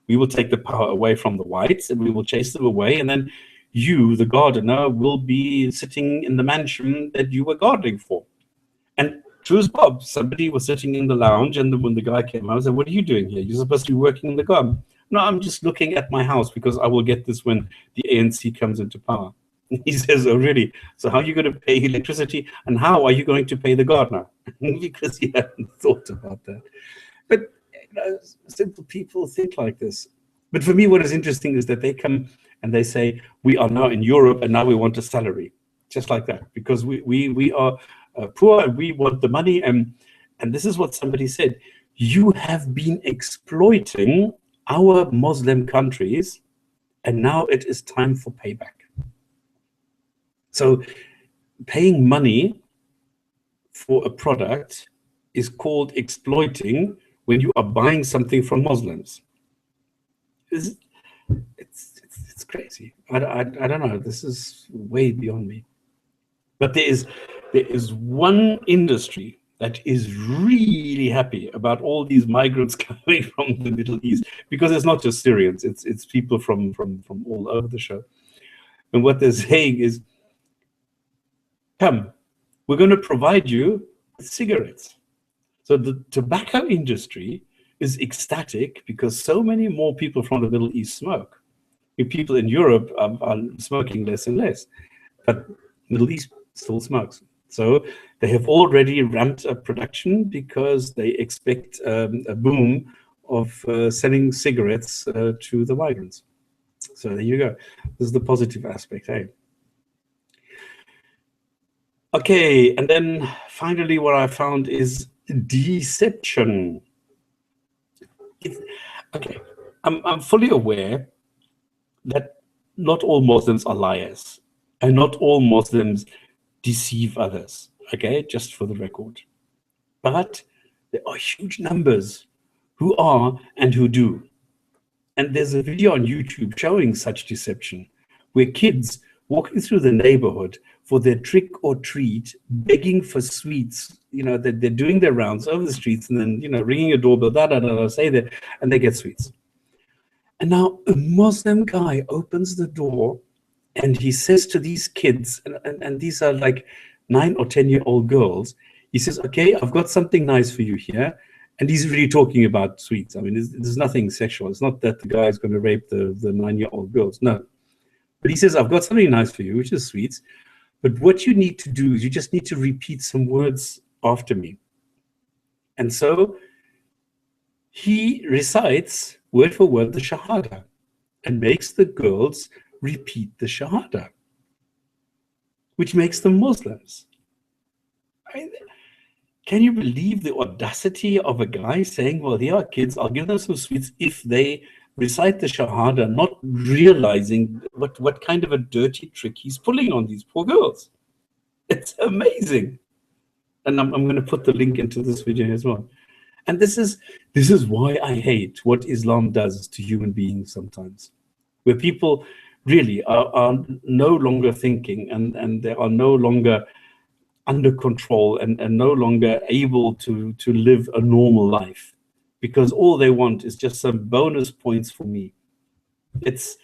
we will take the power away from the whites and we will chase them away. And then you, the gardener, will be sitting in the mansion that you were gardening for. And true as Bob, somebody was sitting in the lounge, and when the guy came out, I said, what are you doing here? You're supposed to be working in the garden. No, I'm just looking at my house because I will get this when the ANC comes into power. He says, oh, really? So how are you going to pay electricity? And how are you going to pay the gardener? Because he hadn't thought about that. But simple people think like this. But for me, what is interesting is that they come and they say, we are now in Europe and now we want a salary. Just like that. Because we are poor and we want the money. And this is what somebody said. You have been exploiting our Muslim countries, and now it is time for payback. So paying money for a product is called exploiting when you are buying something from Muslims. It's crazy. I don't know. This is way beyond me. But there is one industry that is really happy about all these migrants coming from the Middle East, because it's not just Syrians, it's people from all over the show. And what they're saying is, come, we're going to provide you with cigarettes. So the tobacco industry is ecstatic because so many more people from the Middle East smoke. People in Europe are smoking less and less, but Middle East still smokes. So they have already ramped up production because they expect a boom of selling cigarettes to the migrants. So there you go. This is the positive aspect, hey? Okay, and then finally what I found is deception. Okay, I'm fully aware that not all Muslims are liars, and not all Muslims deceive others, okay, just for the record. But there are huge numbers who are and who do. And there's a video on YouTube showing such deception, where kids walking through the neighborhood for their trick or treat, begging for sweets, they're doing their rounds over the streets and then, ringing a doorbell, say that, and they get sweets. And now a Muslim guy opens the door and he says to these kids, and these are like 9 or 10-year-old girls, he says, okay, I've got something nice for you here. And he's really talking about sweets. I mean, there's nothing sexual. It's not that the guy is going to rape the 9-year-old girls. No. But he says, I've got something nice for you, which is sweets. But what you need to do is you just need to repeat some words after me. And so he recites word for word the Shahada and makes the girls repeat the Shahada, which makes them Muslims. Can you believe the audacity of a guy saying, well, here are kids, I'll give them some sweets if they recite the Shahada, not realizing what kind of a dirty trick he's pulling on these poor girls. It's amazing. And I'm going to put the link into this video as well. And this is why I hate what Islam does to human beings sometimes, where people really are no longer thinking and they are no longer under control and no longer able to live a normal life, because all they want is just some bonus points for me. It's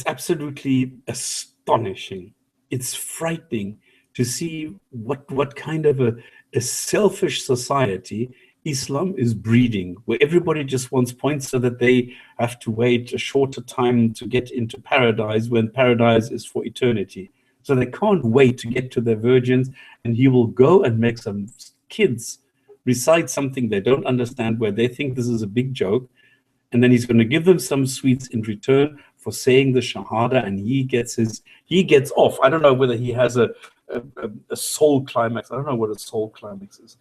absolutely astonishing. It's frightening to see what kind of a selfish society Islam is breeding, where everybody just wants points so that they have to wait a shorter time to get into paradise, when paradise is for eternity. So they can't wait to get to their virgins, and he will go and make some kids recite something they don't understand, where they think this is a big joke, and then he's going to give them some sweets in return for saying the Shahada, and he gets off. I don't know whether he has a soul climax. I don't know what a soul climax is.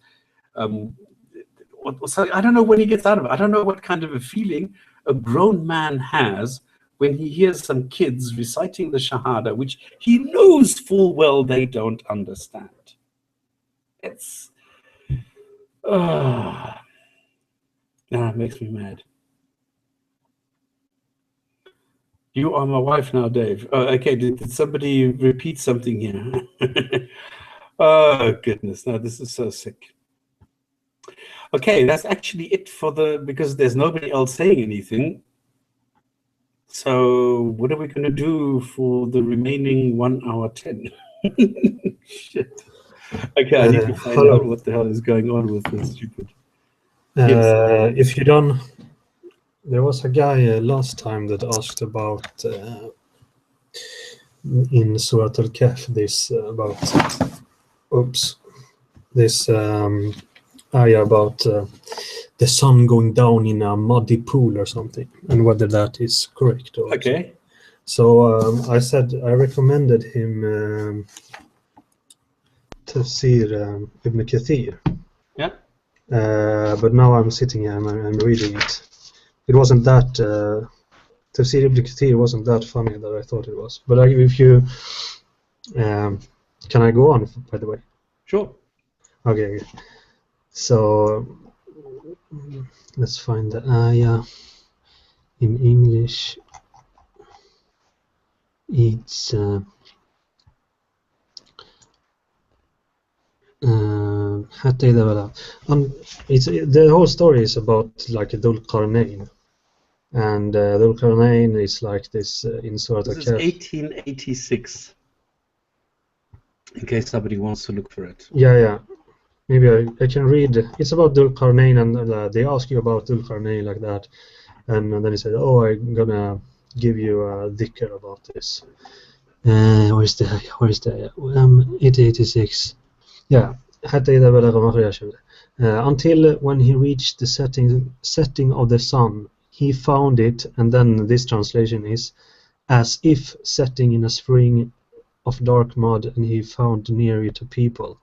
I don't know when he gets out of it. I don't know what kind of a feeling a grown man has when he hears some kids reciting the Shahada, which he knows full well they don't understand. It makes me mad. You are my wife now, Dave. Okay, did somebody repeat something here? Oh, goodness. No, this is so sick. Okay, that's actually it because there's nobody else saying anything. So what are we going to do for the remaining 1 hour 10? Shit. Okay, I need to find out what the hell is going on with this stupid. If you don't, there was a guy last time that asked about in Surat al-Kahf this about this ayah about the sun going down in a muddy pool or something, and whether that is correct. Or okay. So I said I recommended him Tafsir Ibn Kathir. Yeah. But now I'm sitting here and I'm reading it. It wasn't that Tafsir Ibn Kathir wasn't that funny that I thought it was. But if you can I go on, by the way? Sure. Okay. So let's find the ayah in English. It's حتى إذا بلغ. It's the whole story is about like Dhul Qarnayn, and Dhul Qarnayn is like this in Surah Al-Kahf. This is 1886. In case somebody wants to look for it. Yeah. Maybe I can read. It's about Dhul Qarnayn, and they ask you about Dhul Qarnayn like that, and then he said, "Oh, I'm gonna give you a dhikr about this." Where's the 1886. Yeah. حتى إذا بلغ مخرج الشمس. Until when he reached the setting of the sun, he found it, and then this translation is, as if setting in a spring of dark mud, and he found near it a people.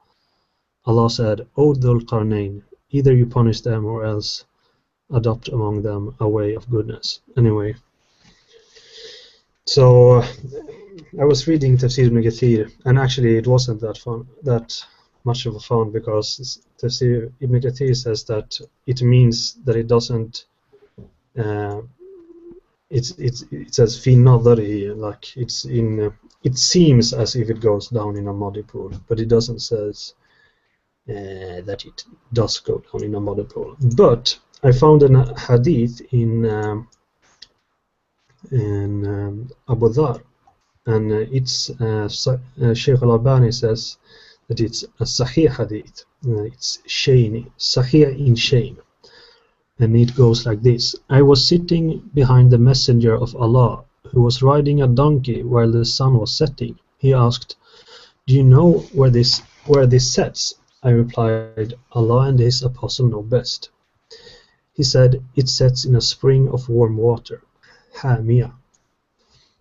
Allah said, O Dhul Qarnayn, either you punish them or else adopt among them a way of goodness. Anyway, so I was reading Tafsir Ibn Kathir, and actually it wasn't that much of a fun, because Tafsir Ibn Kathir says that it means that it doesn't. It says fi nadari, like it's in. It seems as if it goes down in a muddy pool, but it doesn't says that it does go down in a muddy pool. But I found a hadith in Abu Dhar, and it's Sheikh Al-Albani says that it's a Sahih hadith. It's Sahih in Shayn. And it goes like this. I was sitting behind the messenger of Allah, who was riding a donkey while the sun was setting. He asked, do you know where this sets? I replied, Allah and his apostle know best. He said, it sets in a spring of warm water, Hamia.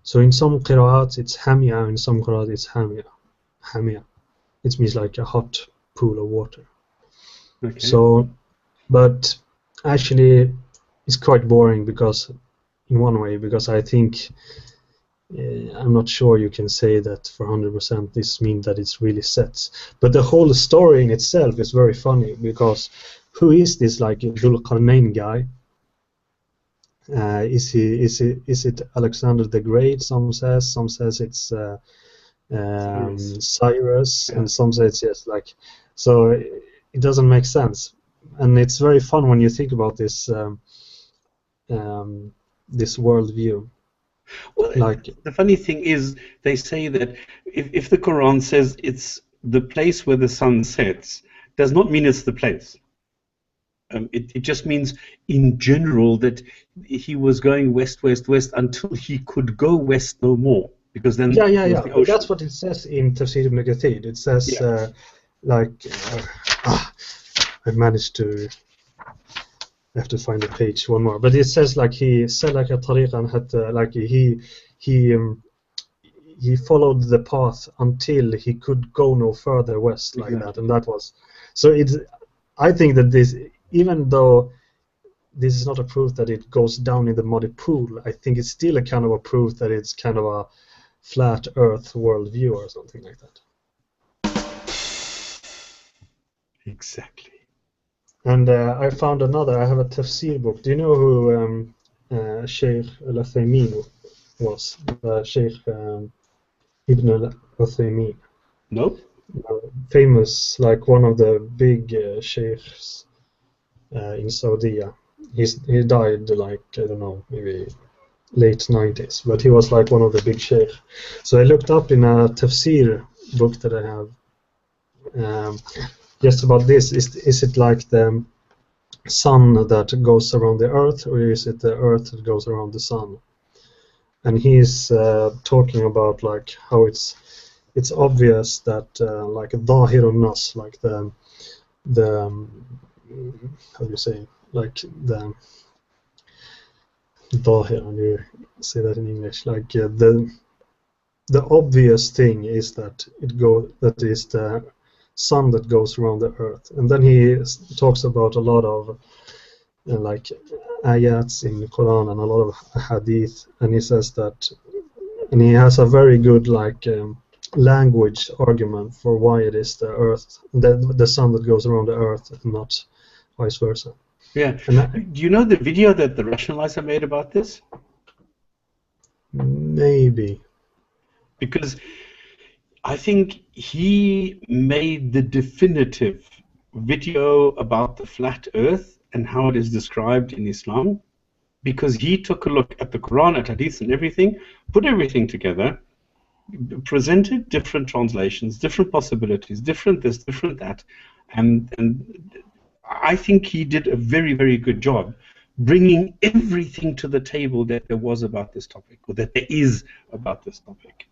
So in some qira'at it's Hamia, in some qira'at it's Hamia. It means like a hot pool of water. Okay. So, but actually it's quite boring, because in one way, because I think I'm not sure you can say that for 100% this means that it's really sets. But the whole story in itself is very funny, because who is this like Dhul Qarnayn guy? Is it Alexander the Great? Some says it's Cyrus, yeah. And some say it's just like, so it doesn't make sense, and it's very fun when you think about this this worldview. Well, like the funny thing is, they say that if the Quran says it's the place where the sun sets, does not mean it's the place. It just means in general that he was going west until he could go west no more. Because then yeah. That's what it says in Tafsir Ibn Kathir. It says I managed to. I have to find the page one more, but it says like he said like a tariqan hatta, like he followed the path until he could go no further west, like that, and that was so. It's I think that this, even though this is not a proof that it goes down in the muddy pool. I think it's still a kind of a proof that it's kind of a flat Earth worldview or something like that. Exactly. And I found another. I have a tafsir book. Do you know who Sheikh Al-Uthaymeen was? Sheikh Ibn Al-Uthaymeen. No. Famous, like one of the big sheikhs in Saudi. He died like, I don't know, maybe late 90s, but he was like one of the big sheikh. So I looked up in a tafsir book that I have just about this. Is it like the sun that goes around the earth, or is it the earth that goes around the sun? And he's talking about like how it's obvious that like dhahirun nas, like the how do you say, like the dhahir, how do you say that in English, like the obvious thing is that that is the sun that goes around the earth. And then he talks about a lot of like ayats in the Quran and a lot of hadith, and he says that, and he has a very good like language argument for why it is the earth, the sun that goes around the earth and not vice versa. Yeah. Do you know the video that the rationalizer made about this? Maybe. Because I think he made the definitive video about the flat earth and how it is described in Islam, because he took a look at the Quran, at Hadith and everything, put everything together, presented different translations, different possibilities, different this, different that, and I think he did a very, very good job bringing everything to the table that there was about this topic, or that there is about this topic,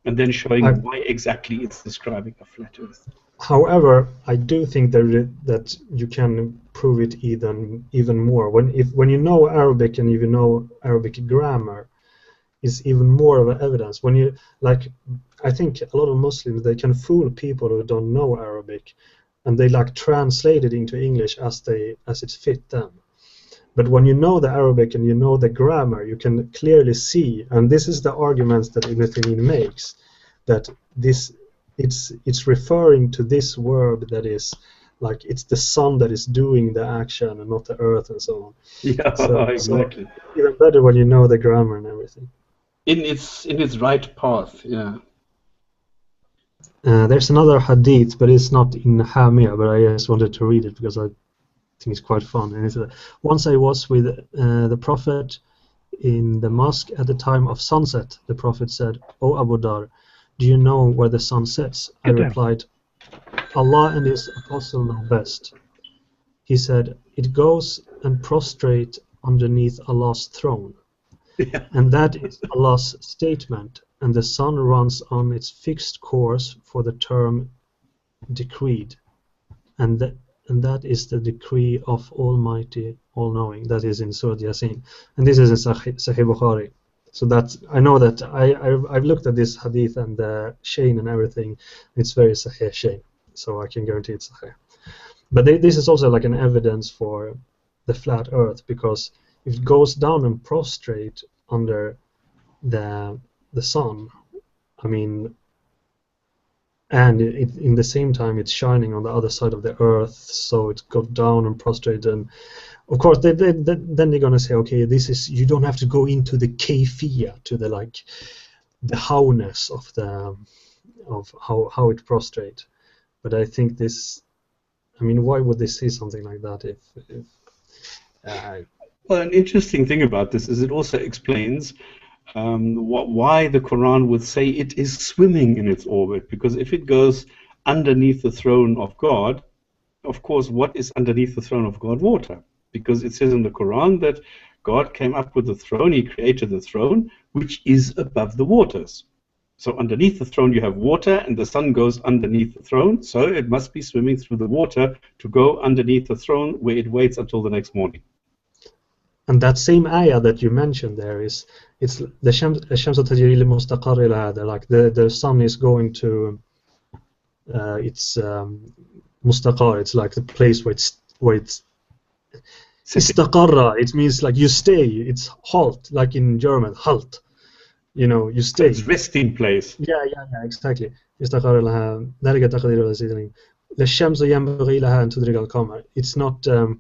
and then showing why exactly it's describing a flat earth. However, I do think that you can prove it even more when you know Arabic and you know Arabic grammar is even more of an evidence. When you like, I think a lot of Muslims, they can fool people who don't know Arabic, and they like translate it into English as it fit them. But when you know the Arabic and you know the grammar, you can clearly see, and this is the arguments that Ibn Taymiyyah makes, that it's referring to this word that is like it's the sun that is doing the action and not the earth and so on. Yeah, so, exactly. So even better when you know the grammar and everything. In its right path, yeah. There's another hadith, but it's not in Hamia, but I just wanted to read it because I think it's quite fun. And it's once I was with the Prophet in the mosque at the time of sunset. The Prophet said, "O Abu Dar, do you know where the sun sets?" I replied, "Allah and His Apostle know best." He said, "It goes and prostrate underneath Allah's throne." Yeah. And that is Allah's statement, and the sun runs on its fixed course for the term decreed, and that is the decree of Almighty, All-Knowing. That is in Surah Yasin, and this is in Sahih Bukhari. So that I know that I've looked at this hadith and the chain and everything. It's very Sahih chain, so I can guarantee it's Sahih. But this is also like an evidence for the flat Earth, because if it goes down and prostrate under the sun, I mean, and in the same time it's shining on the other side of the Earth, so it goes down and prostrate, and of course then they're gonna say, okay, this is, you don't have to go into the kayfiyya, to the like the howness of how it prostrate. But I think this, I mean, why would they say something like that if Well, an interesting thing about this is it also explains why the Quran would say it is swimming in its orbit, because if it goes underneath the throne of God, of course, what is underneath the throne of God? Water. Because it says in the Quran that God came up with the throne, He created the throne, which is above the waters. So underneath the throne you have water, and the sun goes underneath the throne, so it must be swimming through the water to go underneath the throne, where it waits until the next morning. And that same ayah that you mentioned there it's the Shamsu tajri li mustaqarri laha, like the sun is going to its mustaqar, it's like the place where it's Istaqarra, it means like you stay. It's halt, like in German, halt. You know, you stay. It's resting place. Yeah, exactly. استقر لها ذلك تقدير العزيز العليم. للشمس ينبغي لها أن تدرك القمر. It's not how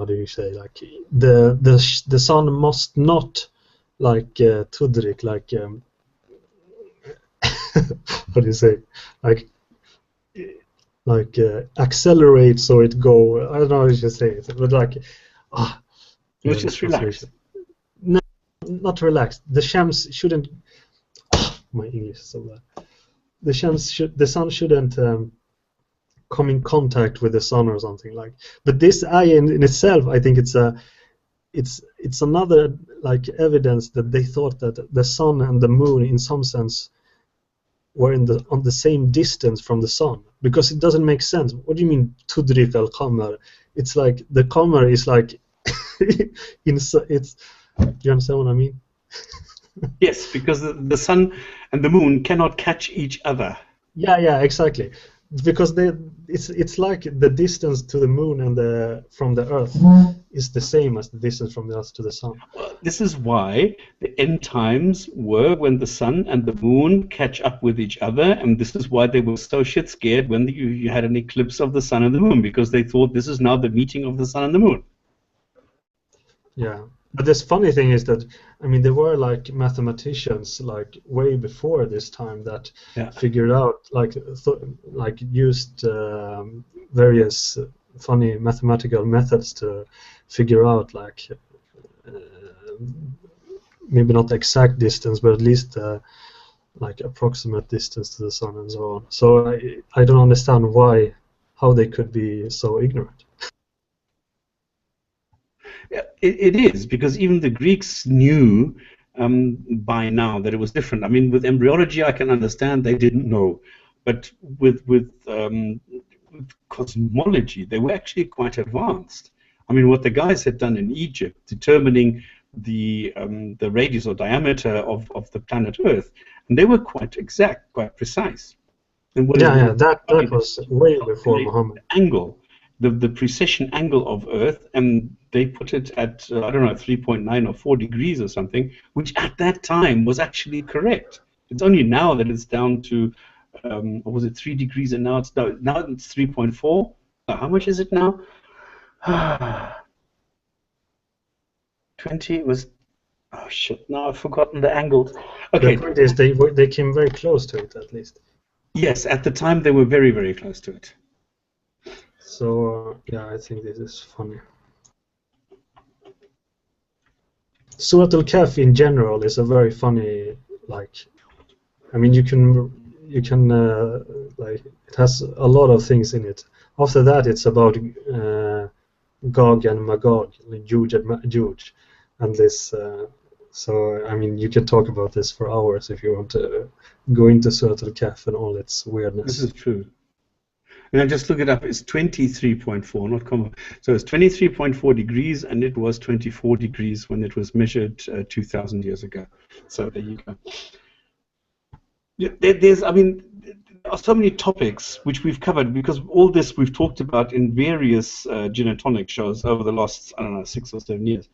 do you say, like the sun must not like tudrik, like how do you say, like accelerate so it go. I don't know how you should say it, but like Let's just relax. No, not relax. The shams shouldn't. My English is so bad. The sun shouldn't come in contact with the sun or something like. But this ayah in itself, I think it's another like evidence that they thought that the sun and the moon, in some sense, were on the same distance from the sun, because it doesn't make sense. What do you mean tudrik al-qamar? It's like the qamar is like it's. Do you understand what I mean? Yes, because the sun and the moon cannot catch each other. Yeah, exactly. Because it's like the distance to the moon and from the earth is the same as the distance from the earth to the sun. Well, this is why the end times were when the sun and the moon catch up with each other, and this is why they were so shit scared when you had an eclipse of the sun and the moon, because they thought this is now the meeting of the sun and the moon. Yeah. But this funny thing is that, I mean, there were like mathematicians like way before this time that figured out like used various funny mathematical methods to figure out like maybe not the exact distance, but at least like approximate distance to the sun and so on. So I don't understand how they could be so ignorant. It is, because even the Greeks knew by now that it was different. I mean, with embryology, I can understand they didn't know, but with cosmology, they were actually quite advanced. I mean, what the guys had done in Egypt, determining the radius or diameter of the planet Earth, and they were quite exact, quite precise. And that was way before Muhammad. Angle. The precession angle of Earth, and they put it at, I don't know, 3.9 or 4 degrees or something, which at that time was actually correct. It's only now that it's down to, or was it 3 degrees, and now it's 3.4? How much is it now? 20 was, oh shit, now I've forgotten the angles. Okay. The point is they came very close to it, at least. Yes, at the time they were very, very close to it. So yeah, I think this is funny. Surat al-Kahf in general is a very funny, like, I mean, you can like, it has a lot of things in it. After that, it's about Gog and Magog, like Juj and Majuj, and this. So I mean, you can talk about this for hours if you want to go into Surat al-Kahf and all its weirdness. This is true. And I just look it up, it's 23.4, not comma. So it's 23.4 degrees, and it was 24 degrees when it was measured 2,000 years ago. So there you go. I mean, there are so many topics which we've covered, because all this we've talked about in various gin and tonic shows over the last, I don't know, 6 or 7 years.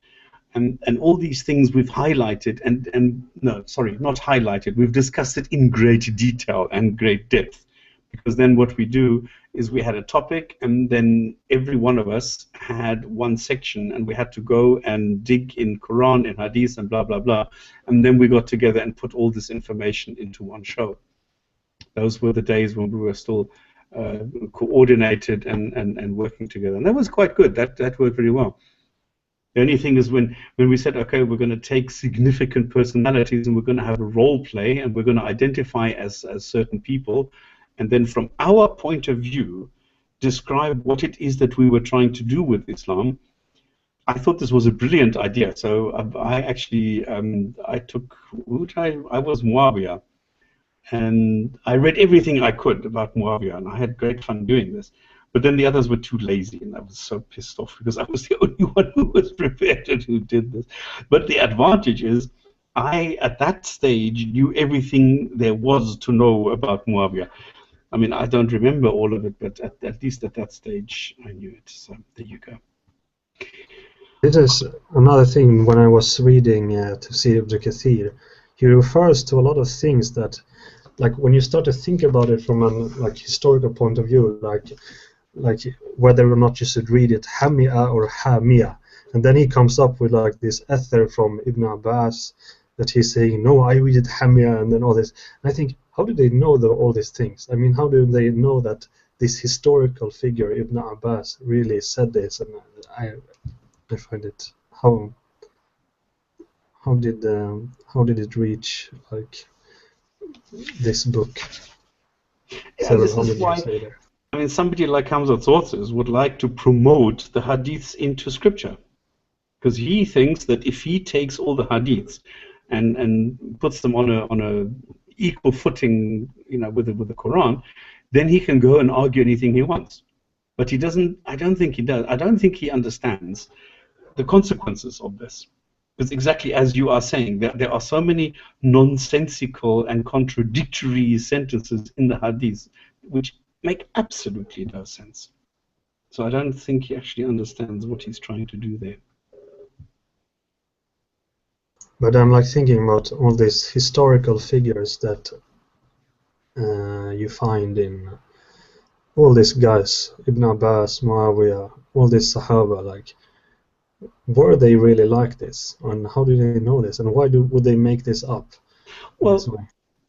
And all these things we've highlighted, and no, sorry, not highlighted, we've discussed it in great detail and great depth. Because then what we do is we had a topic, and then every one of us had one section, and we had to go and dig in Quran and Hadith and blah, blah, blah. And then we got together and put all this information into one show. Those were the days when we were still coordinated and working together. And that was quite good. That worked very well. The only thing is when we said, okay, we're going to take significant personalities and we're going to have a role play and we're going to identify as certain people, and then from our point of view, describe what it is that we were trying to do with Islam. I thought this was a brilliant idea. So I actually, I was Muawiyah, and I read everything I could about Muawiyah, and I had great fun doing this. But then the others were too lazy, and I was so pissed off because I was the only one who was prepared and who did this. But the advantage is, I, at that stage, knew everything there was to know about Muawiyah. I mean, I don't remember all of it, but at least at that stage, I knew it. So there you go. This is another thing when I was reading Tafsir ibn Kathir. He refers to a lot of things that, like when you start to think about it from an like historical point of view, like whether or not you should read it Hamia or Hamia, and then he comes up with like this ether from Ibn Abbas that he's saying no, I read it Hamia, and then all this. And I think, how do they know all these things? I mean, how do they know that this historical figure Ibn Abbas really said this? And I find it how did it reach like this book Yeah, several this is hundred why. years later? I mean, somebody like Hamza Tzortzis would like to promote the hadiths into scripture, because he thinks that if he takes all the hadiths and puts them on a equal footing, with the Quran, then he can go and argue anything he wants. But he doesn't. I don't think he does. I don't think he understands the consequences of this. Because exactly as you are saying, there are so many nonsensical and contradictory sentences in the hadith which make absolutely no sense. So I don't think he actually understands what he's trying to do there. But I'm like thinking about all these historical figures that you find in all these guys, Ibn Abbas, Muawiyah, all these Sahaba. Like, were they really like this? And how do they know this? And why would they make this up? Well,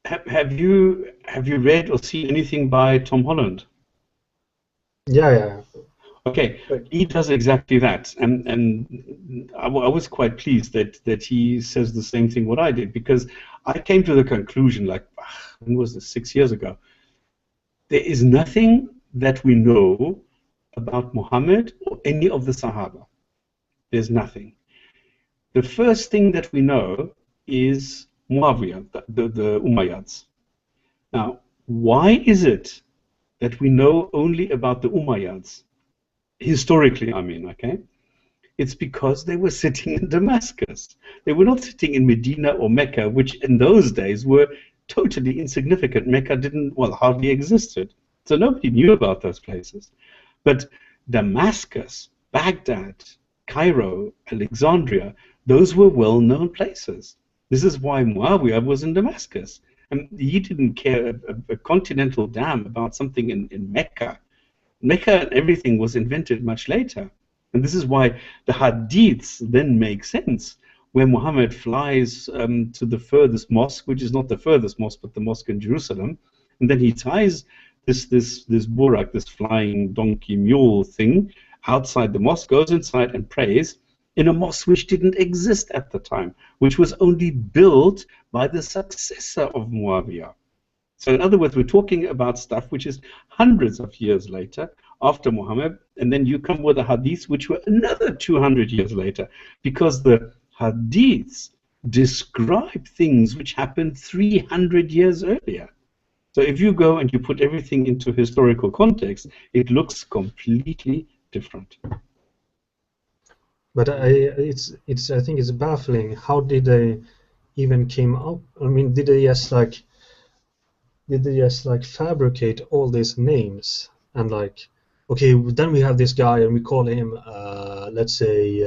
have you read or seen anything by Tom Holland? Yeah. Okay, he does exactly that, and I was quite pleased that he says the same thing what I did, because I came to the conclusion, like, when was this, 6 years ago? There is nothing that we know about Muhammad or any of the Sahaba. There's nothing. The first thing that we know is Muawiyah, the Umayyads. Now, why is it that we know only about the Umayyads? Historically, I mean, okay? It's because they were sitting in Damascus. They were not sitting in Medina or Mecca, which in those days were totally insignificant. Mecca hardly existed. So nobody knew about those places. But Damascus, Baghdad, Cairo, Alexandria, those were well-known places. This is why Muawiyah was in Damascus. And he didn't care a continental damn about something in Mecca. Mecca and everything was invented much later. And this is why the hadiths then make sense, where Muhammad flies to the furthest mosque, which is not the furthest mosque, but the mosque in Jerusalem, and then he ties this burak, this flying donkey mule thing, outside the mosque, goes inside and prays in a mosque which didn't exist at the time, which was only built by the successor of Muawiyah. So in other words, we're talking about stuff which is hundreds of years later, after Muhammad, and then you come with the hadiths which were another 200 years later, because the hadiths describe things which happened 300 years earlier. So if you go and you put everything into historical context, it looks completely different. But I think it's baffling. How did they even came up? I mean, did they just fabricate all these names and like, okay, then we have this guy and we call him let's say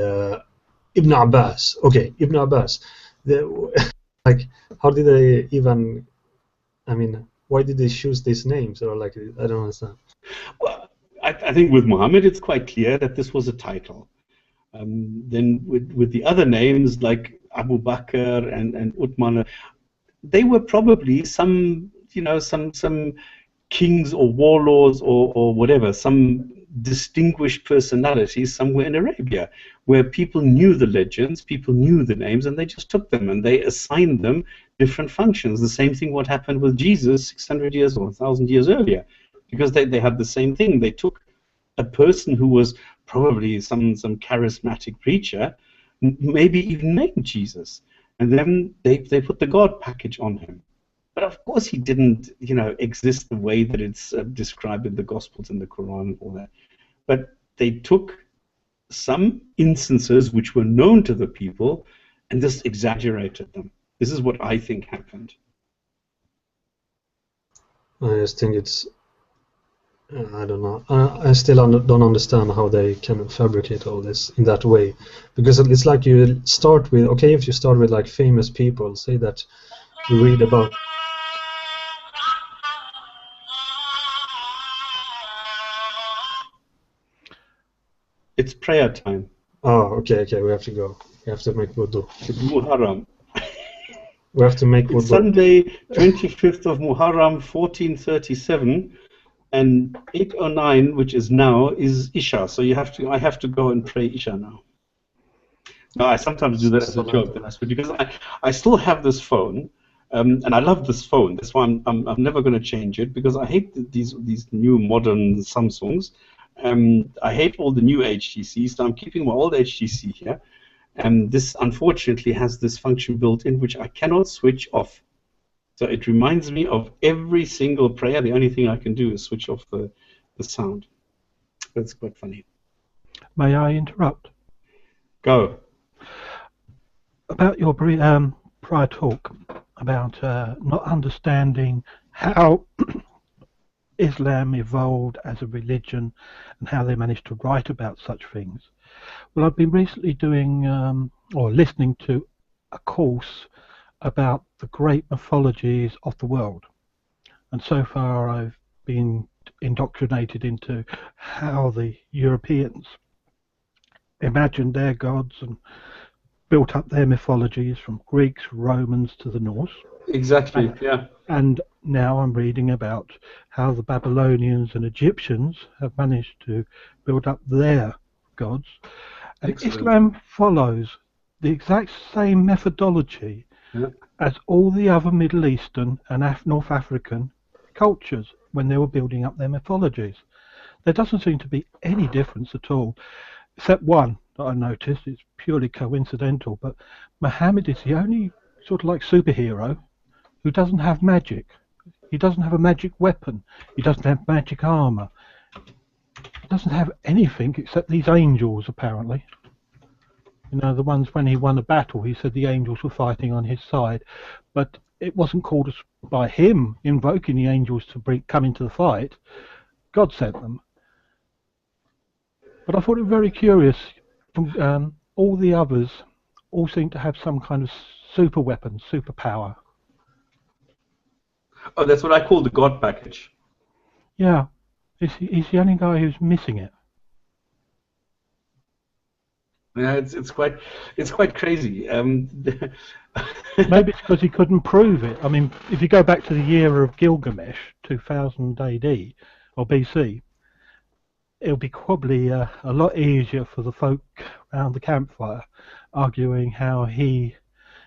Ibn Abbas. Okay, Ibn Abbas. Like, how did they even? I mean, why did they choose these names? Or like, I don't understand. Well, I think with Muhammad, it's quite clear that this was a title. Then with the other names like Abu Bakr and Uthman, they were probably some kings or warlords or whatever, some distinguished personalities somewhere in Arabia, where people knew the legends, people knew the names, and they just took them and they assigned them different functions. The same thing what happened with Jesus 600 years or 1,000 years earlier, because they had the same thing. They took a person who was probably some charismatic preacher, maybe even named Jesus, and then they put the God package on him. But of course he didn't, exist the way that it's described in the Gospels and the Quran and all that. But they took some instances which were known to the people and just exaggerated them. This is what I think happened. I just think it's I don't know. I still don't understand how they can fabricate all this in that way, because it's like you start with, okay, if you start with like famous people, say that you read about. It's prayer time. Oh, okay, we have to go. We have to make wudu. It's Muharram. We have to make It's wudu. Sunday, 25th of Muharram, 1437, and 8:09, which is now, is Isha. So I have to go and pray Isha now. No, I sometimes do that as a joke, because I still have this phone, and I love this phone. That's why I'm never going to change it, because I hate these new modern Samsungs. I hate all the new HTCs, so I'm keeping my old HTC here. And this unfortunately has this function built in which I cannot switch off. So it reminds me of every single prayer. The only thing I can do is switch off the sound. That's quite funny. May I interrupt? Go. About your prior talk about not understanding how Islam evolved as a religion and how they managed to write about such things. Well, I've been recently doing or listening to a course about the great mythologies of the world. And so far I've been indoctrinated into how the Europeans imagined their gods and built up their mythologies from Greeks, Romans to the Norse. Exactly, yeah. And now I'm reading about how the Babylonians and Egyptians have managed to build up their gods. And Excellent. Islam follows the exact same methodology as all the other Middle Eastern and North African cultures when they were building up their mythologies. There doesn't seem to be any difference at all, except one that I noticed. It's purely coincidental, but Muhammad is the only sort of like superhero who doesn't have magic. He doesn't have a magic weapon. He doesn't have magic armor. He doesn't have anything except these angels, apparently. You know, the ones when he won a battle, he said the angels were fighting on his side, but it wasn't called by him invoking the angels to come into the fight. God sent them. But I thought it very curious. All the others all seem to have some kind of super weapon, superpower. Oh, that's what I call the God package. Yeah, he's the only guy who's missing it. Yeah, it's quite crazy. Maybe it's because he couldn't prove it. I mean, if you go back to the year of Gilgamesh, 2000 AD or BC, it'll be probably a lot easier for the folk around the campfire arguing how he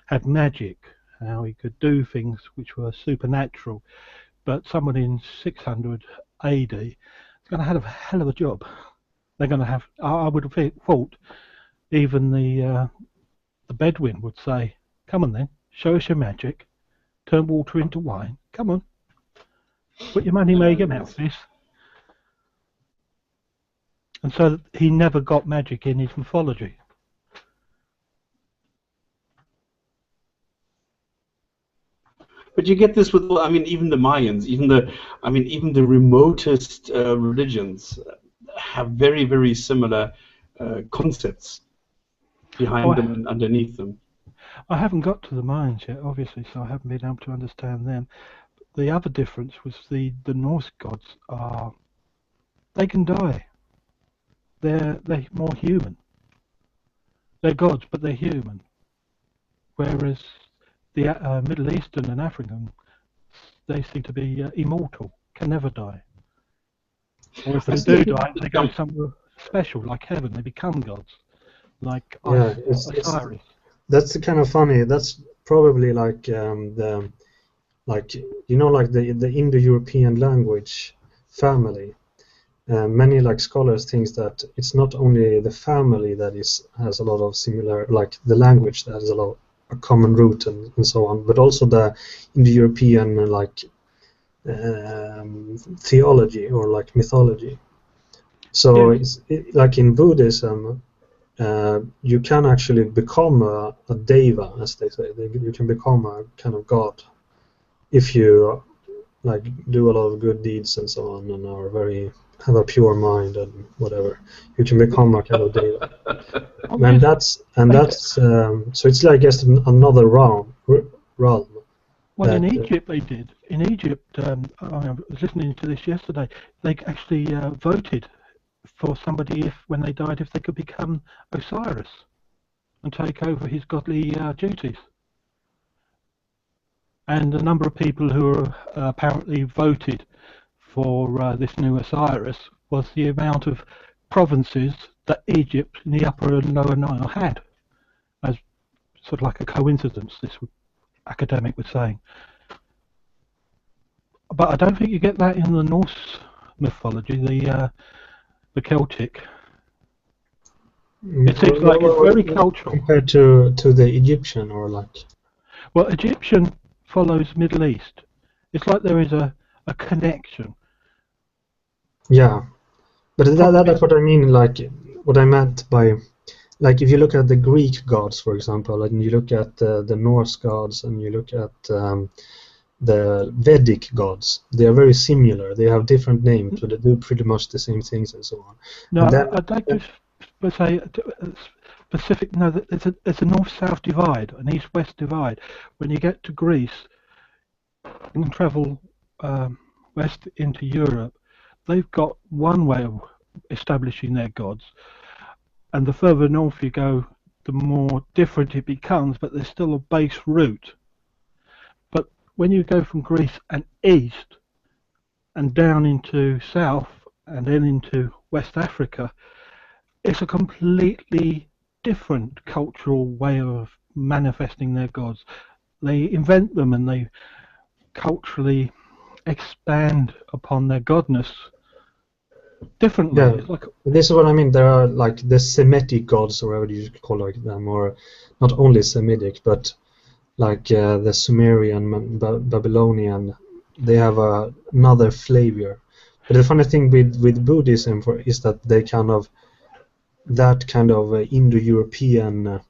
had magic, how he could do things which were supernatural. But someone in 600 AD is going to have a hell of a job. They're going to have, I would have thought, even the Bedouin would say, come on then, show us your magic, turn water into wine, come on, put your money where your mouth is. And so he never got magic in his mythology. But you get this with, I mean, even the Mayans, even the remotest religions have very, very similar concepts behind them and underneath them. I haven't got to the Mayans yet, obviously, so I haven't been able to understand them. The other difference was the Norse gods are, they can die. They're more human. They're gods, but they're human. Whereas the Middle Eastern and African, they seem to be immortal, can never die. Or if they do die, they go somewhere special, like heaven. They become gods, like Osiris. That's kind of funny. That's probably like the Indo-European language family. Many like scholars think that it's not only the family that has a lot of similar, like the language that has a common root and so on, but also the Indo-European like theology or like mythology. So like in Buddhism, you can actually become a deva, as they say. You can become a kind of god if you like do a lot of good deeds and so on, and are very have a pure mind and whatever. You can become a kind of David. And that's so it's like just another realm. Well, in that, Egypt they did. In Egypt, I was listening to this yesterday. They actually voted for somebody when they died if they could become Osiris and take over his godly duties. And the number of people who are apparently voted for this new Osiris was the amount of provinces that Egypt in the Upper and Lower Nile had, as sort of like a coincidence, this academic was saying. But I don't think you get that in the Norse mythology, the Celtic. It seems like it's very cultural. Compared to the Egyptian, or like... Well, Egyptian follows Middle East. It's like there is a connection. Yeah, but that's what I mean, like, what I meant by... Like, if you look at the Greek gods, for example, and you look at the Norse gods, and you look at the Vedic gods, they are very similar. They have different names, but they do pretty much the same things and so on. No, I'd like to say specific. No, there's a north-south divide, an east-west divide. When you get to Greece and travel west into Europe, they've got one way of establishing their gods, and the further north you go, the more different it becomes. But there's still a base root. But when you go from Greece and east and down into south and then into West Africa, it's a completely different cultural way of manifesting their gods. They invent them and they culturally expand upon their godness differently. Yeah, this is what I mean. There are like the Semitic gods, or whatever you call them, or not only Semitic, but like the Sumerian, Babylonian. They have another flavor. But the funny thing with Buddhism is that they kind of Indo-European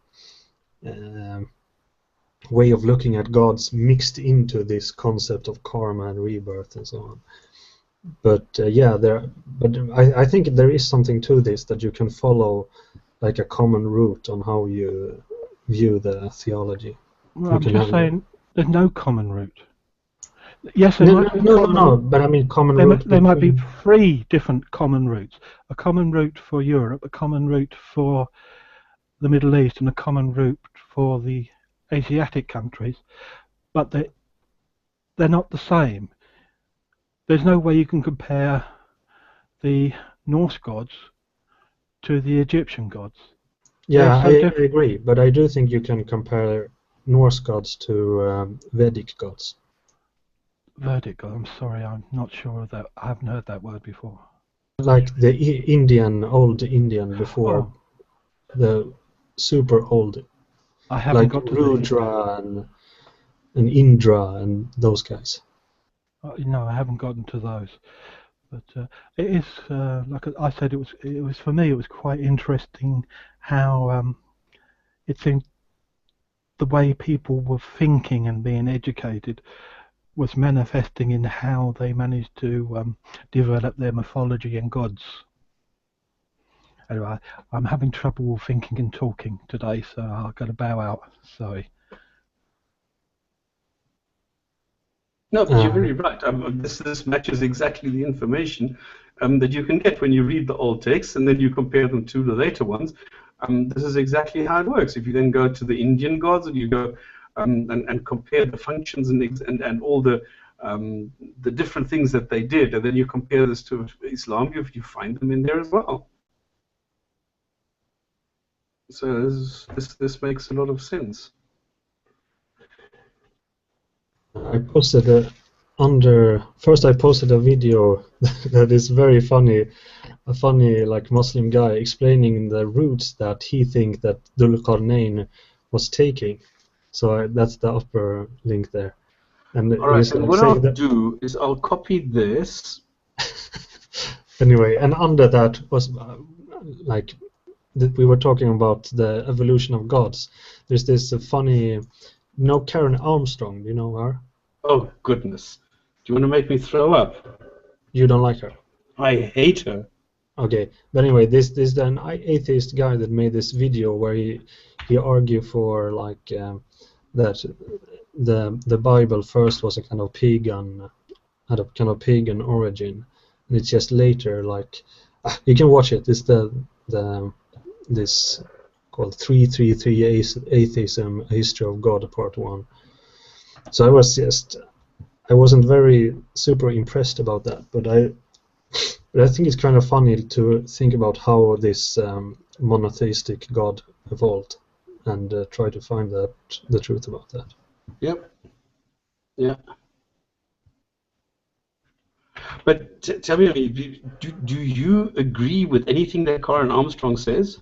way of looking at gods mixed into this concept of karma and rebirth and so on. But I think there is something to this, that you can follow like a common route on how you view the theology. Well, I'm just saying there's no common route. Yes, no, but I mean common route. There might be 3 different common routes: a common route for Europe, a common route for the Middle East, and a common route for the Asiatic countries. But they're not the same. There's no way you can compare the Norse gods to the Egyptian gods. Yeah, I agree, but I do think you can compare Norse gods to Vedic gods. Vedic god, I'm sorry, I'm not sure of that. I haven't heard that word before. Like the old Indian before, the super old. I haven't like got to Rudra and Indra and those guys. No, I haven't gotten to those. But it is like I said, it was for me. It was quite interesting how it seemed the way people were thinking and being educated was manifesting in how they managed to develop their mythology and gods. Anyway, I'm having trouble thinking and talking today, so I've got to bow out. Sorry. No, but you're very right. This matches exactly the information that you can get when you read the old texts and then you compare them to the later ones. This is exactly how it works. If you then go to the Indian gods and you go and compare the functions and all the different things that they did, and then you compare this to Islam, you find them in there as well. So this makes a lot of sense. I posted first I posted a video that is very funny, a funny like Muslim guy explaining the routes that he thinks that Dhul-Qarnayn was taking. So that's the upper link there. And all right, and what I'll do is I'll copy this. Anyway, and under that was like we were talking about the evolution of gods. There's this funny, Karen Armstrong. Do you know her? Oh goodness, you want to make me throw up? You don't like her? I hate her. Okay, but anyway, this an atheist guy that made this video where he argued for like that the Bible first was a kind of pagan, had a kind of pagan origin, and it's just later like you can watch it. It's the this called 333 Atheism: A History of God Part 1. So I wasn't very super impressed about that, but I think it's kind of funny to think about how this monotheistic God evolved and try to find the truth about that. Yep. Yeah. But tell me, do you agree with anything that Karen Armstrong says?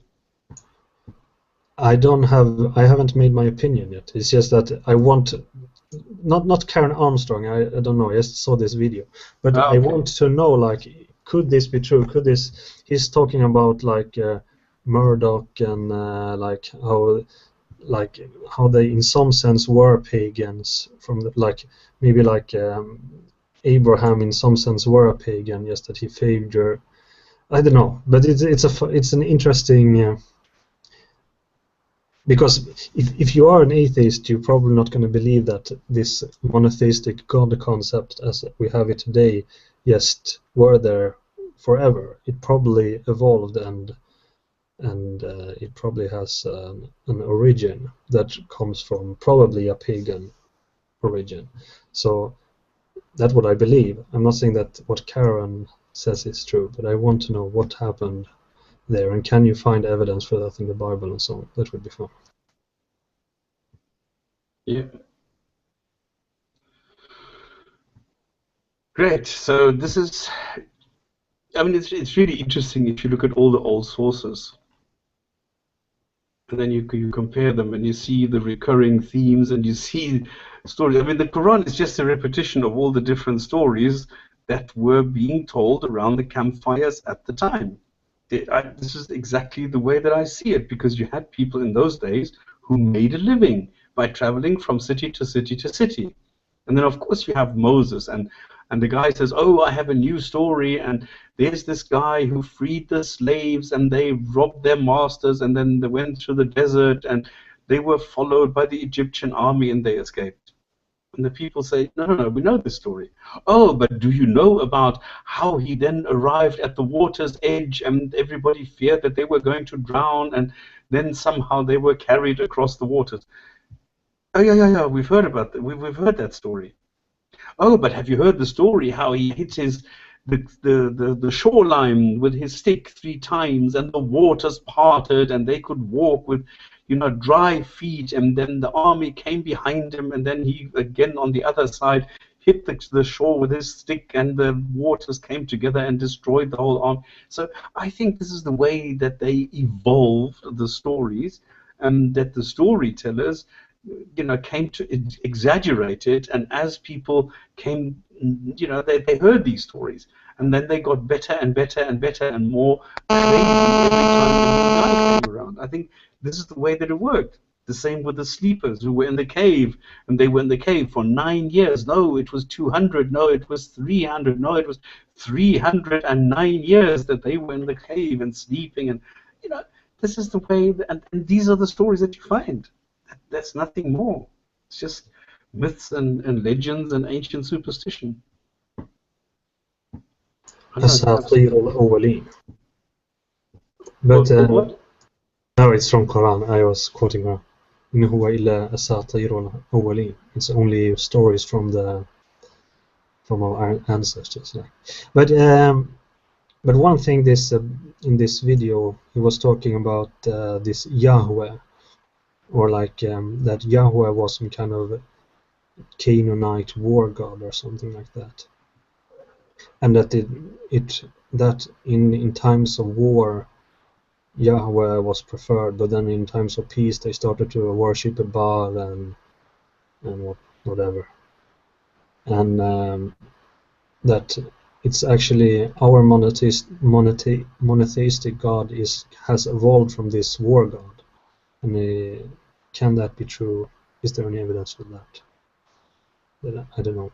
I haven't made my opinion yet. It's just that I want not Karen Armstrong. I don't know. I just saw this video, but Okay. I want to know, like, could this be true? Could this? He's talking about like Murdoch and like how they in some sense were pagans from maybe like Abraham in some sense were a pagan, just that he favored. I don't know, but it's an interesting. Because if you are an atheist, you're probably not going to believe that this monotheistic God concept as we have it today just were there forever. It probably evolved and it probably has an origin that comes from probably a pagan origin. So that's what I believe. I'm not saying that what Karen says is true, but I want to know what happened there, and can you find evidence for that in the Bible and so on. That would be fun. Yeah. Great. So this is, I mean, it's really interesting if you look at all the old sources, and then you compare them, and you see the recurring themes, and you see stories. I mean, the Quran is just a repetition of all the different stories that were being told around the campfires at the time. This is exactly the way that I see it, because you had people in those days who made a living by traveling from city to city to city. And then, of course, you have Moses, and the guy says, oh, I have a new story, and there's this guy who freed the slaves, and they robbed their masters, and then they went through the desert, and they were followed by the Egyptian army, and they escaped. And the people say, no, no, no, we know this story. Oh, but do you know about how he then arrived at the water's edge, and everybody feared that they were going to drown, and then somehow they were carried across the waters? Oh, yeah, we've heard about that. We've heard that story. Oh, but have you heard the story how he hit the shoreline with his stick 3 times, and the waters parted, and they could walk with, dry feet, and then the army came behind him, and then he again on the other side hit the shore with his stick, and the waters came together and destroyed the whole army. So I think this is the way that they evolved the stories, and that the storytellers came to exaggerate it, and as people came, they heard these stories, and then they got better and better and better and more crazy every time a new guy came around. I think this is the way that it worked. The same with the sleepers who were in the cave, and they were in the cave for 9 years. No, it was 200. No, it was 300. No, it was 309 years that they were in the cave and sleeping, and this is the way, and these are the stories that you find. That's nothing more. It's just myths and legends and ancient superstition. أساطير الأولين. But what? no, it's from Quran. I was quoting her. إن هو إلا أساطير الأولين. It's only stories from our ancestors. Yeah. But one thing in this video he was talking about this Yahweh, or like that Yahweh was some kind of Canaanite war god or something like that, and that that in times of war Yahweh was preferred, but then in times of peace they started to worship Baal and whatever, and that it's actually our monotheistic God has evolved from this war god. And can that be true? Is there any evidence for that? I don't know.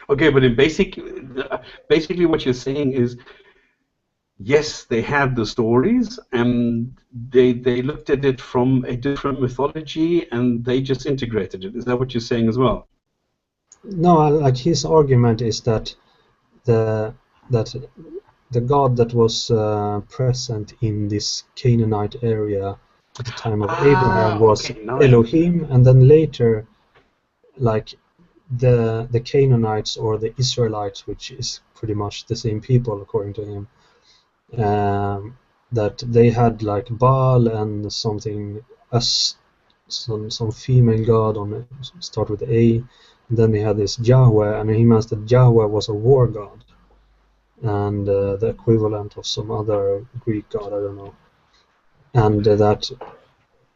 Okay, but in basically what you're saying is, yes, they had the stories, and they looked at it from a different mythology, and they just integrated it. Is that what you're saying as well? No, like his argument is that the that the God that was present in this Canaanite area at the time of Abraham was Okay, now Elohim, and then later, like the Canaanites or the Israelites, which is pretty much the same people according to him, that they had like Baal and something as some female god on start with A, and then they had this Yahweh, and he meant that Yahweh was a war god, and the equivalent of some other Greek god, I don't know, and that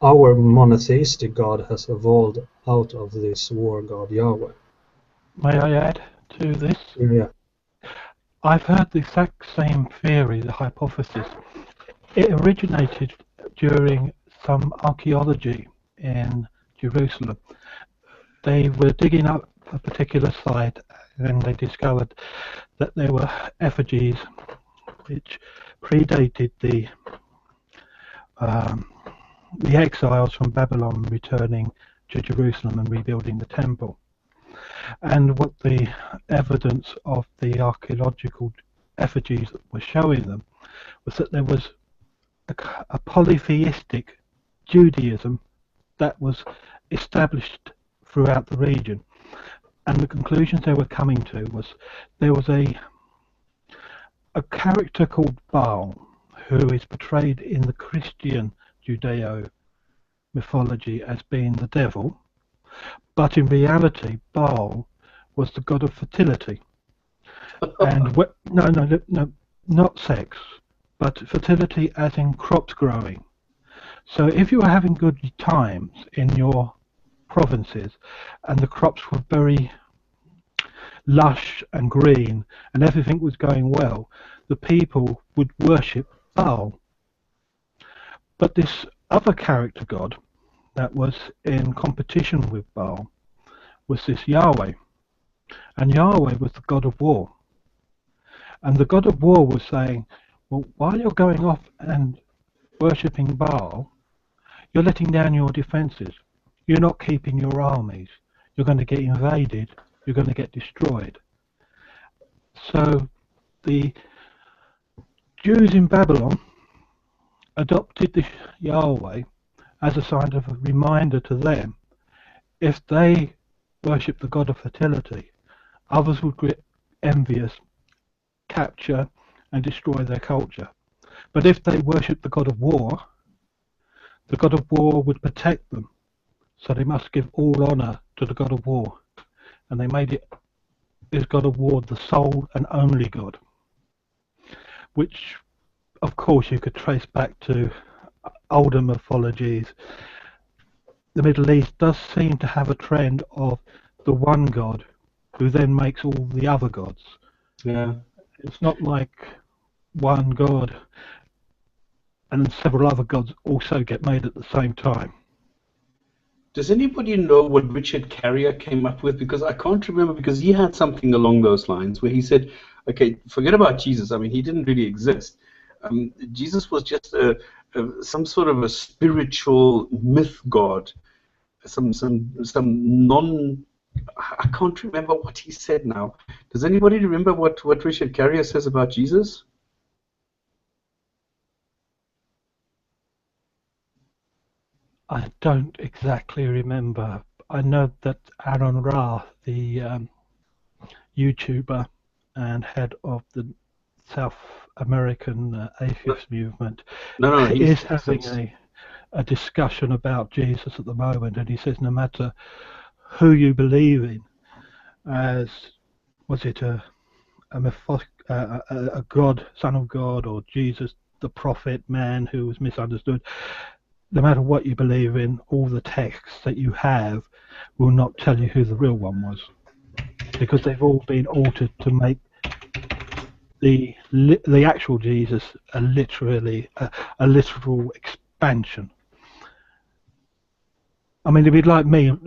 our monotheistic God has evolved out of this war god Yahweh. May I add to this? Yeah. I've heard the exact same theory, the hypothesis. It originated during some archaeology in Jerusalem. They were digging up a particular site, and they discovered that there were effigies which predated the exiles from Babylon returning to Jerusalem and rebuilding the temple. And what the evidence of the archaeological effigies was showing them was that there was a polytheistic Judaism that was established throughout the region. And the conclusions they were coming to was there was a character called Baal, who is portrayed in the Christian Judeo mythology as being the devil, but in reality Baal was the god of fertility. And no, not sex, but fertility as in crops growing. So if you were having good times in your provinces and the crops were very lush and green and everything was going well, the people would worship Baal. But this other character god that was in competition with Baal was this Yahweh. And Yahweh was the god of war. And the god of war was saying, well, while you're going off and worshipping Baal, you're letting down your defenses. You're not keeping your armies. You're going to get invaded. You're going to get destroyed. So the Jews in Babylon adopted the Yahweh as a sign of a reminder to them. If they worship the god of fertility, others would get envious, capture and destroy their culture. But if they worship the god of war, the god of war would protect them. So they must give all honour to the god of war. And they made it, this god of war, the sole and only god. Which, of course, you could trace back to older mythologies. The Middle East does seem to have a trend of the one god who then makes all the other gods. Yeah. It's not like one god and several other gods also get made at the same time. Does anybody know what Richard Carrier came up with? Because I can't remember, because he had something along those lines where he said, okay, forget about Jesus. I mean, he didn't really exist. Jesus was just some sort of a spiritual myth god, some non. I can't remember what he said now. Does anybody remember what Richard Carrier says about Jesus? I don't exactly remember. I know that Aaron Ra, the YouTuber and head of the South American atheist movement, is having a discussion about Jesus at the moment, and he says no matter who you believe in, as was it a God, Son of God, or Jesus, the prophet, man who was misunderstood, no matter what you believe in, all the texts that you have will not tell you who the real one was, because they've all been altered to make the actual Jesus a literal expansion. I mean, it'd be like me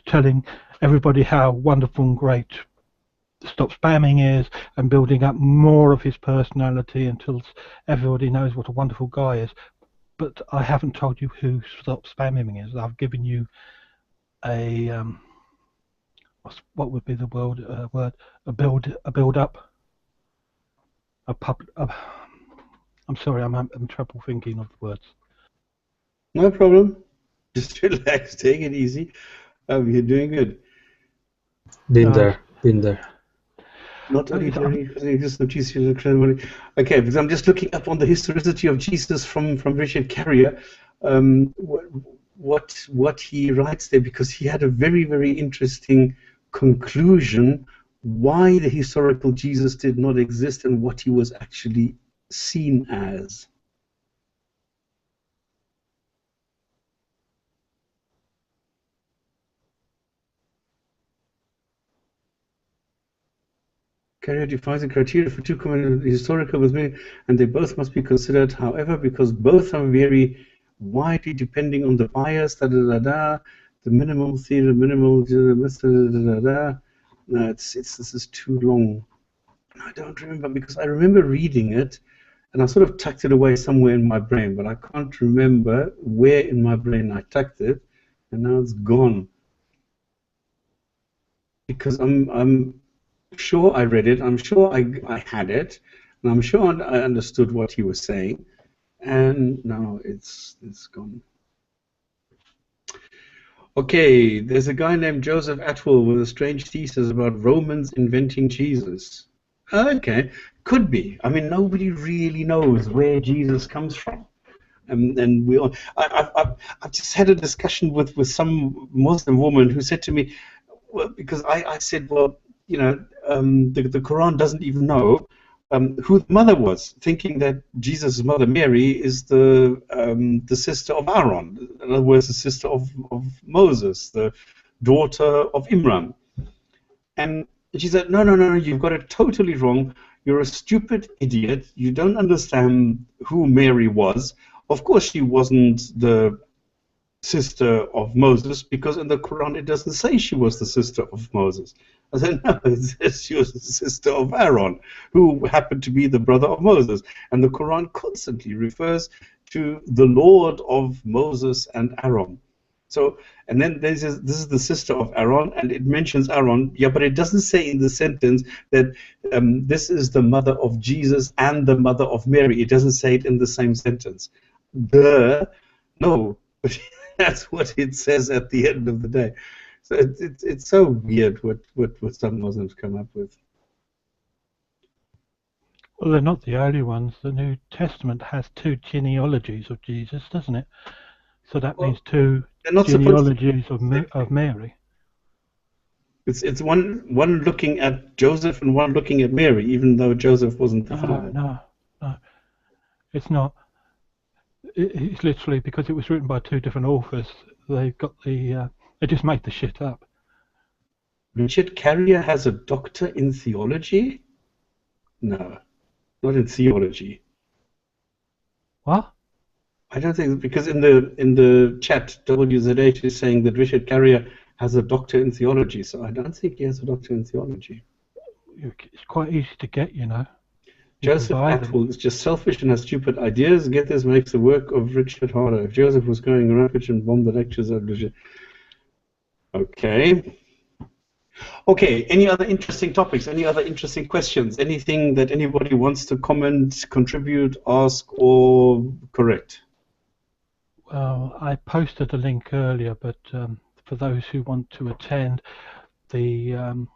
telling everybody how wonderful and great stop spamming is and building up more of his personality until everybody knows what a wonderful guy is. But I haven't told you who Stop Spamming is. I've given you a what would be the word? A build up, I'm sorry, I'm trouble thinking of the words. No problem. Just relax, take it easy. You're doing good. Been there. Not only Jesus of Jesus incredible. Okay, because I'm just looking up on the historicity of Jesus from Richard Carrier, what he writes there, because he had a very, very interesting conclusion why the historical Jesus did not exist and what he was actually seen as. Carrier defines the criteria for two common historical with me, and they both must be considered, however, because both are very widely depending on the bias, the minimum theory, the minimal, No, this is too long. I don't remember, because I remember reading it, and I sort of tucked it away somewhere in my brain, but I can't remember where in my brain I tucked it, and now it's gone. Because I'm sure I read it, I'm sure I had it, and I'm sure I understood what he was saying, and now it's gone. Okay, there's a guy named Joseph Atwill with a strange thesis about Romans inventing Jesus. Okay, could be. I mean, nobody really knows where Jesus comes from. And we all, I've just had a discussion with some Muslim woman who said to me, well, because I said, well, you know, the Quran doesn't even know who the mother was, thinking that Jesus' mother Mary is the sister of Aaron, in other words, the sister of Moses, the daughter of Imran. And she said, no, you've got it totally wrong. You're a stupid idiot. You don't understand who Mary was. Of course, she wasn't the sister of Moses, because in the Quran it doesn't say she was the sister of Moses. I said, no, it says she was the sister of Aaron, who happened to be the brother of Moses. And the Quran constantly refers to the Lord of Moses and Aaron. So, and then this is the sister of Aaron, and it mentions Aaron, yeah, but it doesn't say in the sentence that this is the mother of Jesus and the mother of Mary. It doesn't say it in the same sentence. No, but that's what it says at the end of the day. So it's so weird what some Muslims come up with. Well, they're not the only ones. The New Testament has two genealogies of Jesus, doesn't it? So that means two genealogies of Mary. It's one looking at Joseph and one looking at Mary, even though Joseph wasn't the father. No, it's not. It's literally because it was written by two different authors. They've got the they just made the shit up. Richard Carrier has a doctor in theology? No, not in theology. What? I don't think, because in the chat, WZH is saying that Richard Carrier has a doctor in theology, so I don't think he has a doctor in theology. It's quite easy to get, you know. Joseph Atwill is just selfish and has stupid ideas. Get this makes the work of Richard harder. If Joseph was going rampage and bomb the lectures of Richard. Okay. Okay, any other interesting topics? Any other interesting questions? Anything that anybody wants to comment, contribute, ask, or correct? Well, I posted a link earlier, but for those who want to attend, the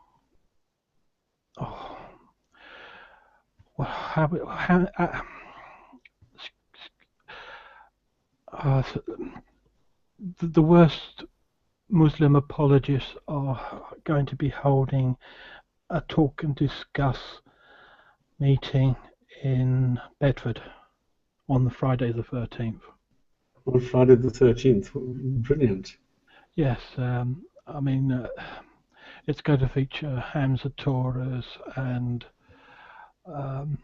the worst Muslim apologists are going to be holding a talk and discuss meeting in Bedford on the Friday the 13th. On Friday the 13th. Brilliant. Yes, I mean, it's going to feature Hamza Torres and one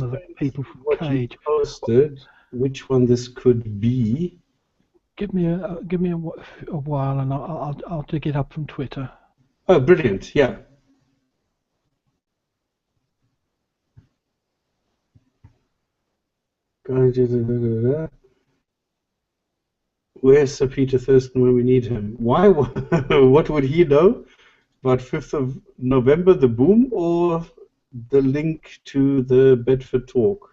of the people from Cage. Posted, which one this could be? Give me a while, and I'll dig it up from Twitter. Oh, brilliant! Yeah. Where's Sir Peter Thurston when we need him? Why? What would he know about 5th of November, the boom, or the link to the Bedford talk?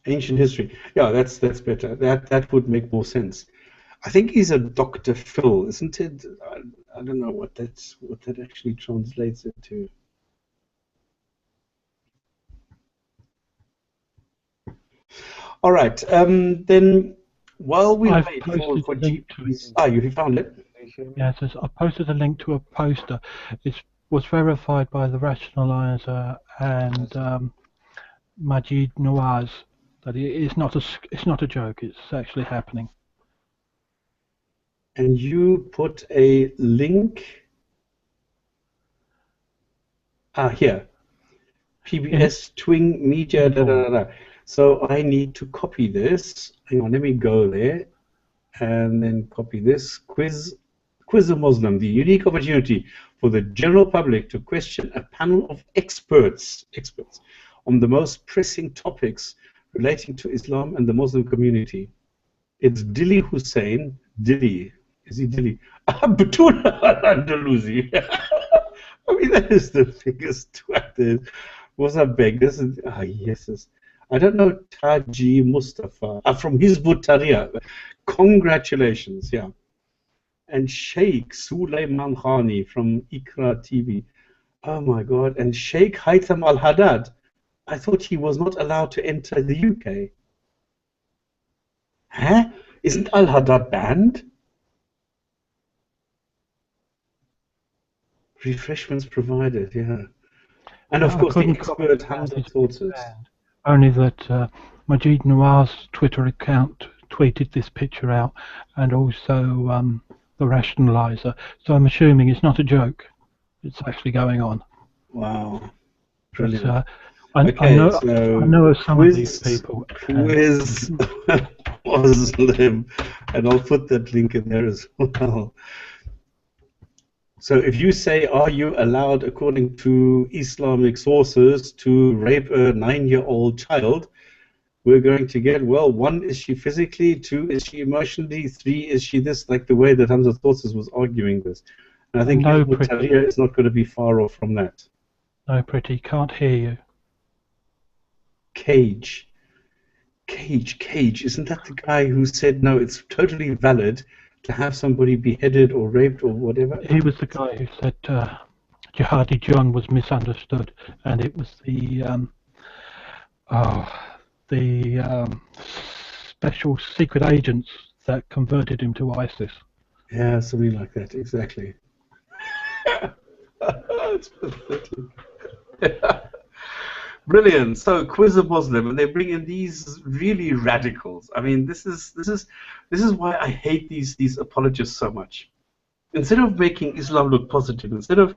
Ancient history. Yeah, that's better. That would make more sense. I think he's a Dr. Phil, isn't it? I don't know what that actually translates into. All right. Then while we I've wait posted for a link to it. GPs, you found it. Yeah, so I posted a link to a poster. It was verified by the Rationalizer and Majid Nawaz that it's not a joke. It's actually happening. And you put a link. Here. PBS Twing Media. Da, da, da, da. So I need to copy this. Hang on, let me go there, and then copy this. Quiz a Muslim, the unique opportunity for the general public to question a panel of experts on the most pressing topics relating to Islam and the Muslim community. It's Dili Hussein. Dili. Is he Dili? Batula Andalusi. I mean, that is the biggest twat there. What's up, Beg? This is, yes. I don't know Taji Mustafa. From Hizbut Tahrir. Congratulations, yeah. And Sheikh Suleiman Khani from Ikra TV. Oh my God. And Sheikh Haitham Al Haddad. I thought he was not allowed to enter the UK. Huh? Isn't Al Haddad banned? Refreshments provided, yeah. And of course, the expert Hamza sources. Only that Majid Nawaz's Twitter account tweeted this picture out, and also the Rationalizer. So I'm assuming it's not a joke. It's actually going on. Wow. Brilliant. I know of some of these people. Quiz Muslim, and I'll put that link in there as well. So if you say, are you allowed, according to Islamic sources, to rape a 9-year-old child, we're going to get, well, 1, is she physically? 2, is she emotionally? 3, is she this? Like the way that Hamza Sources was arguing this. And I think Tahrir is not going to be far off from that. No, Pretty, can't hear you. Cage. Isn't that the guy who said, no, it's totally valid to have somebody beheaded or raped or whatever? He was the guy who said Jihadi John was misunderstood, and it was the special secret agents that converted him to ISIS. Yeah, something like that, exactly. It's pathetic. Brilliant. So Quiz a Muslim, and they bring in these really radicals. I mean, this is why I hate these apologists so much. Instead of making Islam look positive, instead of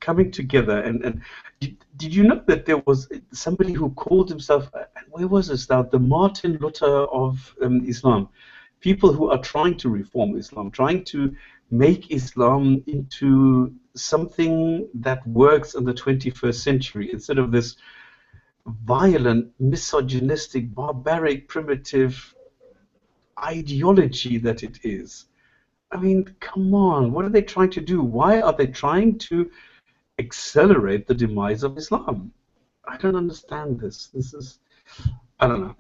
coming together, and did you know that there was somebody who called himself, where was this now, the Martin Luther of Islam? People who are trying to reform Islam, trying to make Islam into something that works in the 21st century instead of this violent, misogynistic, barbaric, primitive ideology that it is. I mean, come on, what are they trying to do? Why are they trying to accelerate the demise of Islam? I don't understand this. This is, I don't know.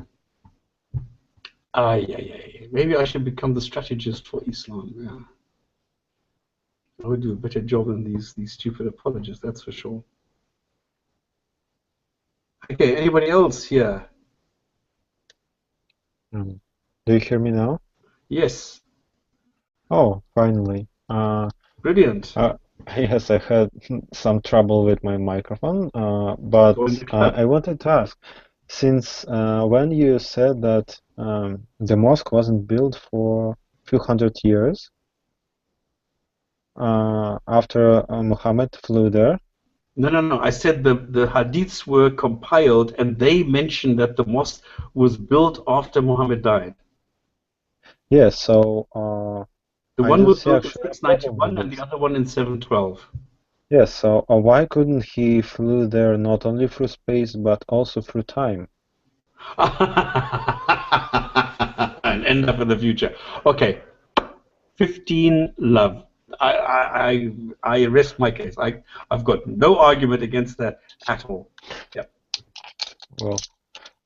Maybe I should become the strategist for Islam. Yeah. I would do a better job than these stupid apologists, that's for sure. Okay, anybody else here? Do you hear me now? Yes. Oh, finally. Brilliant. Yes, I had some trouble with my microphone, but I wanted to ask, since when you said that the mosque wasn't built for a few hundred years after Muhammad flew there? No. I said the hadiths were compiled and they mentioned that the mosque was built after Muhammad died. Yes, so The I one don't was see built in actually a problem with 691 and the this. other one in 712. Yes, so why couldn't he flew there not only through space but also through time? And end up in the future. Okay, 15 love. I rest my case. I've got no argument against that at all. Yeah. Well,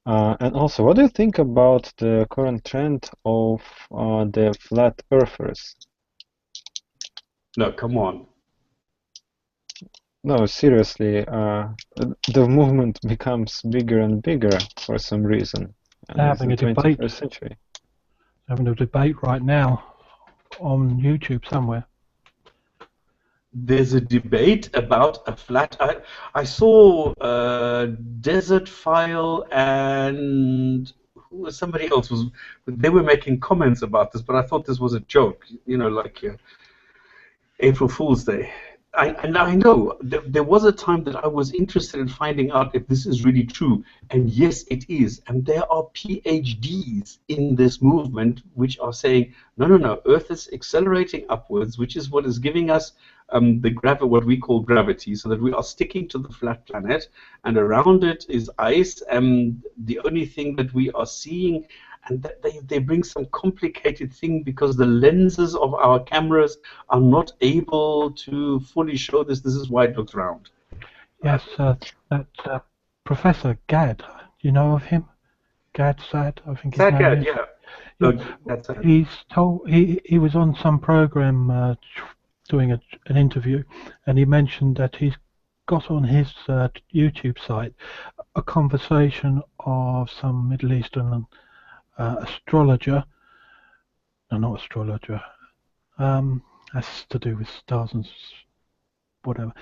and also, what do you think about the current trend of the flat earthers? No, come on. No, seriously, the movement becomes bigger and bigger for some reason. And They're it's the having a debate. 21st century. Having a debate right now on YouTube somewhere. There's a debate about a flat. I saw Desert File and somebody else was. They were making comments about this, but I thought this was a joke. You know, like April Fool's Day. And I know there was a time that I was interested in finding out if this is really true. And yes, it is. And there are PhDs in this movement which are saying, no, no, no, Earth is accelerating upwards, which is what is giving us what we call gravity, so that we are sticking to the flat planet, and around it is ice. And the only thing that we are seeing, and that they bring some complicated thing because the lenses of our cameras are not able to fully show this. This is why it looks round. Yes, that Professor Gadd, you know of him? Gadd Sad, I think his name is. Yeah. Yeah, That's it. he was on some program doing an interview, and he mentioned that he's got on his YouTube site a conversation of some Middle Eastern astrologer. No, not astrologer. That's to do with stars and whatever.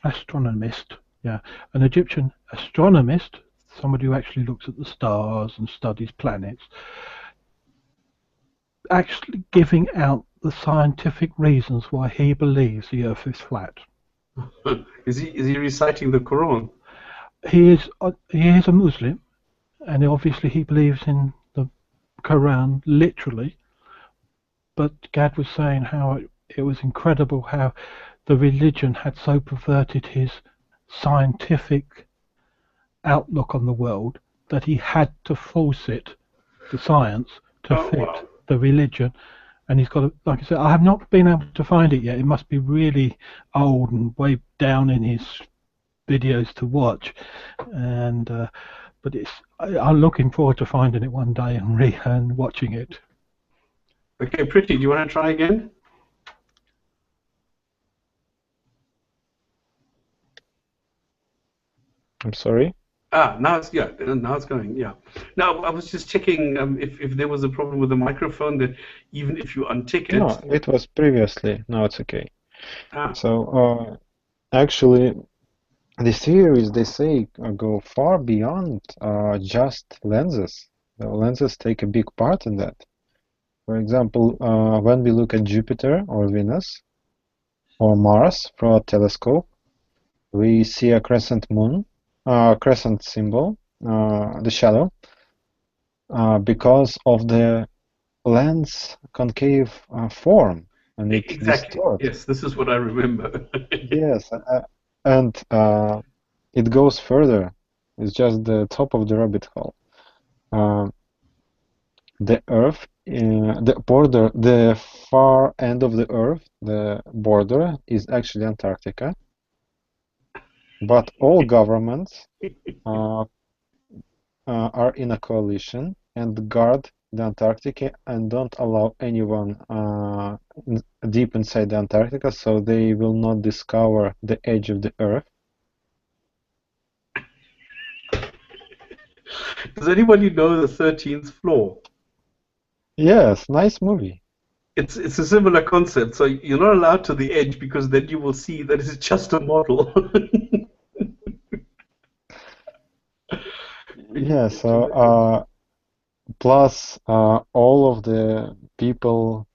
Astronomist. Yeah, an Egyptian astronomist, somebody who actually looks at the stars and studies planets, actually giving out the scientific reasons why he believes the Earth is flat. Is he reciting the Quran? He is a Muslim, and obviously he believes in the Quran literally. But Gad was saying how it was incredible how the religion had so perverted his scientific outlook on the world that he had to force it, the science, to fit the religion. And he's got, like I said, I have not been able to find it yet. It must be really old and way down in his videos to watch. And but I'm looking forward to finding it one day and watching it. Okay, Pretty, do you want to try again? I'm sorry? Now it's going. Yeah. Now I was just checking if there was a problem with the microphone, that even if you untick it. No, it was previously. No, it's okay. Ah. So actually, the theories, they say, go far beyond just lenses. The lenses take a big part in that. For example, when we look at Jupiter or Venus or Mars through a telescope, we see a crescent moon, crescent symbol, the shadow, because of the lens concave form, and it Exactly. distorts. Yes, this is what I remember. Yes, and it goes further. It's just the top of the rabbit hole. The Earth, the border, the far end of the Earth, the border is actually Antarctica. But all governments are in a coalition and guard the Antarctica and don't allow anyone deep inside the Antarctica, so they will not discover the edge of the Earth. Does anybody know the 13th Floor? Yes, nice movie. It's a similar concept. So you're not allowed to the edge because then you will see that it's just a model. Yeah, so plus all of the people,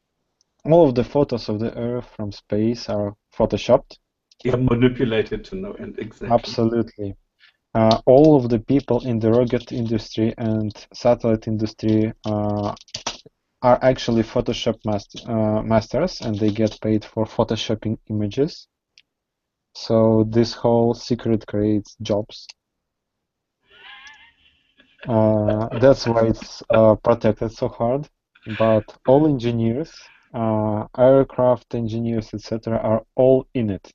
all of the photos of the Earth from space are photoshopped. Yeah, manipulated to no end. Exactly. Absolutely. all of the people in the rocket industry and satellite industry are actually Photoshop masters, and they get paid for photoshopping images. So this whole secret creates jobs. That's why it's protected so hard. But all engineers, aircraft engineers, etc., are all in it.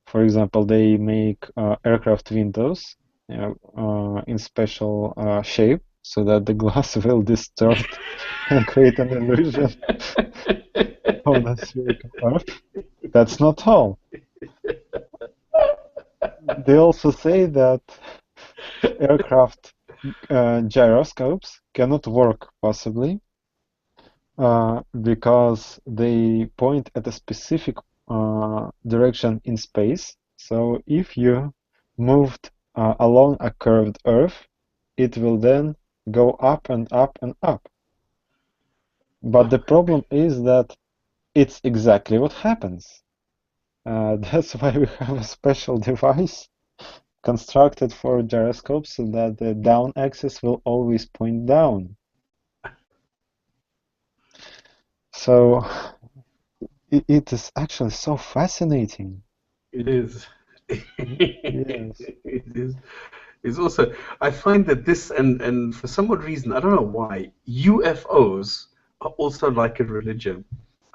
For example, they make aircraft windows in special shape so that the glass will distort and create an illusion of the spherical Earth. That's not all. They also say that aircraft gyroscopes cannot work possibly because they point at a specific direction in space. So if you moved along a curved Earth, it will then go up and up and up. But the problem is that it's exactly what happens. That's why we have a special device constructed for gyroscopes so that the down axis will always point down. So it is actually so fascinating. It is. Yes. It is. It's also, I find that this, and for some odd reason, I don't know why, UFOs are also like a religion.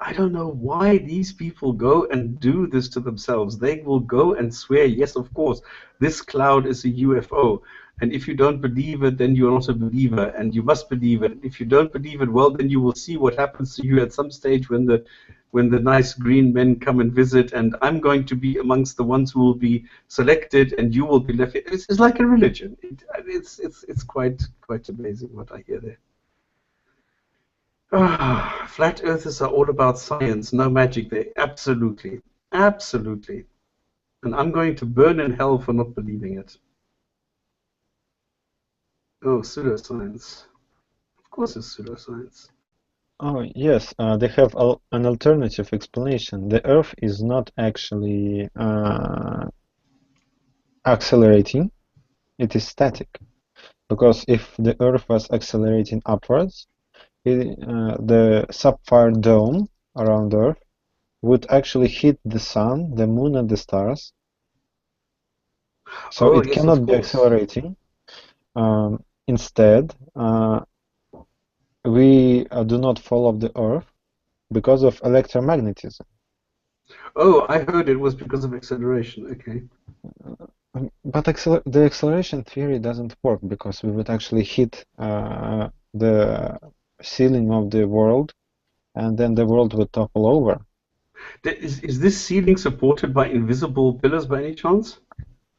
I don't know why these people go and do this to themselves. They will go and swear, yes, of course, this cloud is a UFO. And if you don't believe it, then you're not a believer, and you must believe it. If you don't believe it, well, then you will see what happens to you at some stage when the nice green men come and visit, and I'm going to be amongst the ones who will be selected, and you will be left. It's like a religion. It's quite amazing what I hear there. Flat earthers are all about science, no magic there. Absolutely. Absolutely. And I'm going to burn in hell for not believing it. Oh, pseudoscience. Of course it's pseudoscience. Oh, yes, they have an alternative explanation. The Earth is not actually accelerating, it is static. Because if the Earth was accelerating upwards, the sapphire dome around Earth would actually hit the sun, the moon, and the stars. So Oh, it yes, cannot of be course. accelerating. Instead, we do not follow the Earth because of electromagnetism. Oh, I heard it was because of acceleration. Okay. But the acceleration theory doesn't work because we would actually hit the ceiling of the world, and then the world would topple over. Is this ceiling supported by invisible pillars by any chance?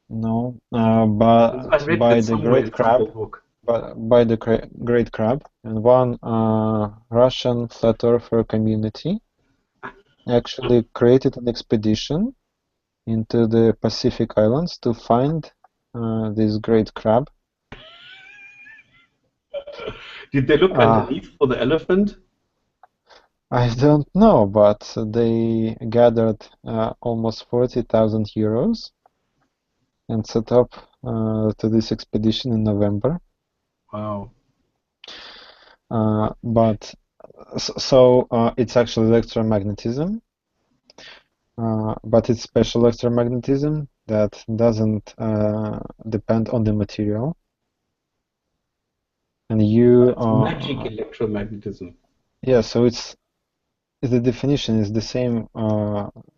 No, I but read by that the somewhere great in some crab, old book. by the great crab, and one Russian flat earther community actually created an expedition into the Pacific Islands to find this great crab. Did they look underneath for the elephant? I don't know, but they gathered almost 40,000 euros and set up to this expedition in November. Wow. But so it's actually electromagnetism, but it's special electromagnetism that doesn't depend on the material. And It's magic electromagnetism. Yeah, so the definition is the same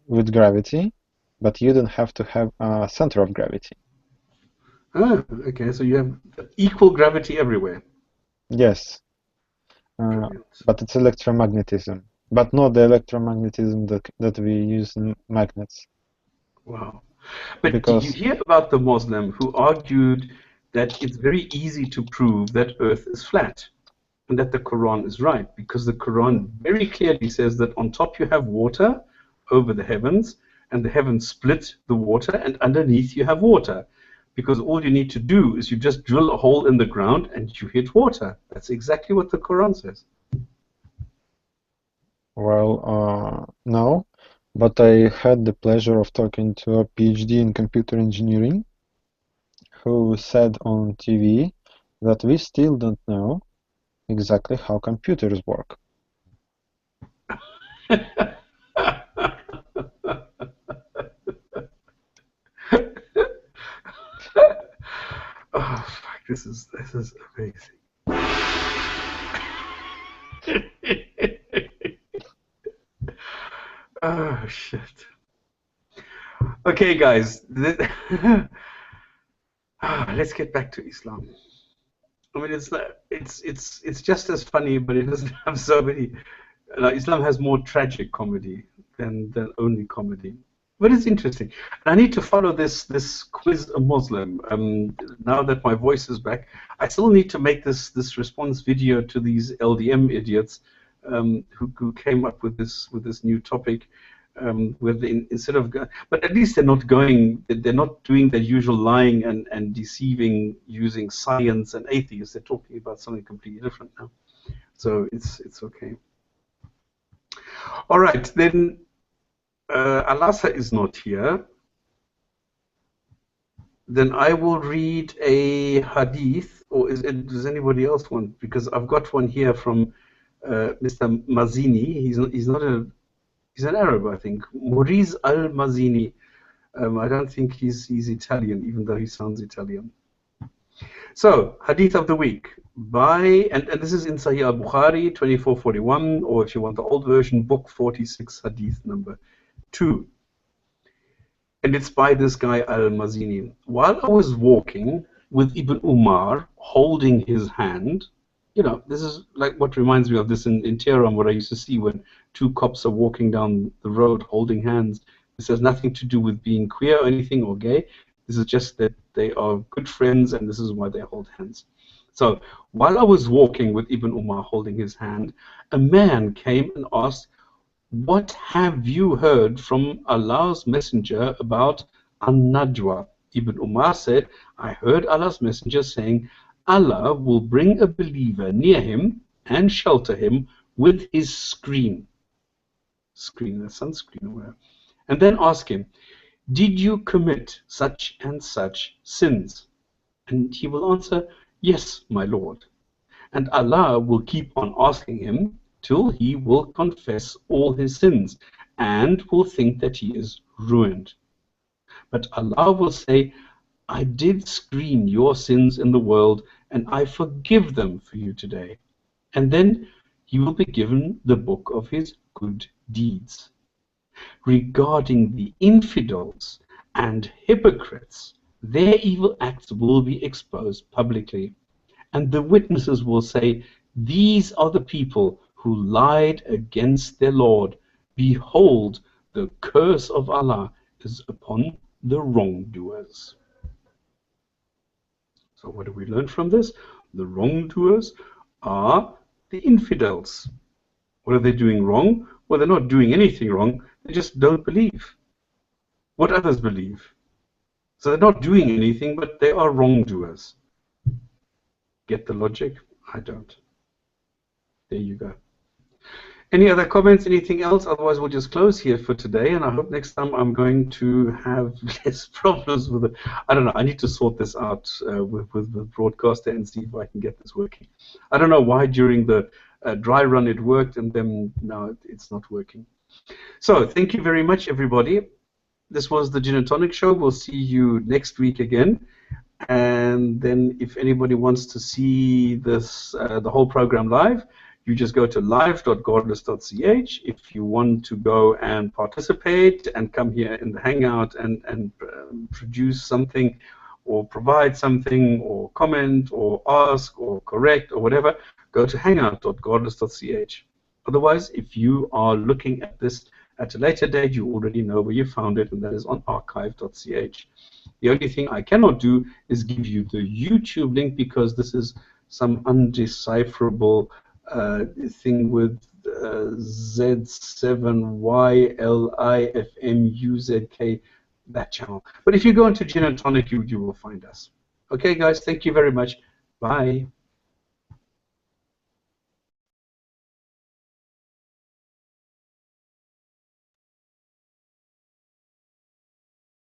with gravity, but you don't have to have a center of gravity. Ah, okay, so you have equal gravity everywhere. Yes, but it's electromagnetism, but not the electromagnetism that we use in magnets. Wow. But did you hear about the Muslim who argued that it's very easy to prove that Earth is flat and that the Quran is right? Because the Quran very clearly says that on top you have water over the heavens, and the heavens split the water, and underneath you have water. Because all you need to do is you just drill a hole in the ground and you hit water. That's exactly what the Quran says. Well, no, but I had the pleasure of talking to a PhD in computer engineering, who said on TV that we still don't know exactly how computers work. Oh fuck! This is amazing. Oh shit. Okay, guys. Let's get back to Islam. I mean, it's just as funny, but it doesn't have so many. Islam has more tragic comedy than only comedy. But it's interesting. And I need to follow this quiz a Muslim. Now that my voice is back, I still need to make this response video to these LDM idiots who came up with this new topic. Instead of, but at least they're not doing their usual lying and deceiving using science and atheists. They're talking about something completely different now. So it's okay. All right, then. Alasa is not here. Then I will read a hadith, or does anybody else want? Because I've got one here from Mr. Mazini. He's an Arab, I think. Muriz al-Mazini. I don't think he's Italian, even though he sounds Italian. So, hadith of the week and this is in Sahih al-Bukhari 2441, or if you want the old version, book 46, hadith number 2. And it's by this guy al-Mazini. While I was walking with Ibn Umar holding his hand, this is like what reminds me of this in Tehran, what I used to see when two cops are walking down the road holding hands. This has nothing to do with being queer or anything or gay. This is just that they are good friends, and this is why they hold hands. So while I was walking with Ibn Umar holding his hand, a man came and asked, "What have you heard from Allah's Messenger about An-Najwa?" Ibn Umar said, "I heard Allah's Messenger saying, Allah will bring a believer near him and shelter him with his screen, the sunscreen, and then ask him, did you commit such and such sins? And he will answer, yes, my Lord. And Allah will keep on asking him till he will confess all his sins and will think that he is ruined. But Allah will say, I did screen your sins in the world and I forgive them for you today. And then he will be given the book of his good deeds. Regarding the infidels and hypocrites, their evil acts will be exposed publicly. And the witnesses will say, these are the people who lied against their Lord. Behold, the curse of Allah is upon the wrongdoers. So what do we learn from this? The wrongdoers are the infidels. What are they doing wrong? Well, they're not doing anything wrong. They just don't believe what others believe. So they're not doing anything, but they are wrongdoers. Get the logic? I don't. There you go. Any other comments, anything else? Otherwise, we'll just close here for today, and I hope next time I'm going to have less problems with it. I don't know. I need to sort this out with the broadcaster and see if I can get this working. I don't know why during the dry run it worked, and then now it's not working. So thank you very much, everybody. This was the Gin and Tonic Show. We'll see you next week again. And then if anybody wants to see this, the whole program live, you just go to live.godless.ch. If you want to go and participate and come here in the Hangout and produce something or provide something or comment or ask or correct or whatever, go to hangout.godless.ch. Otherwise, if you are looking at this at a later date, you already know where you found it, and that is on archive.ch. The only thing I cannot do is give you the YouTube link because this is some undecipherable thing with Z7YLIFMUZK, that channel. But if you go into Gin and Tonic, you will find us. Okay, guys, thank you very much. Bye.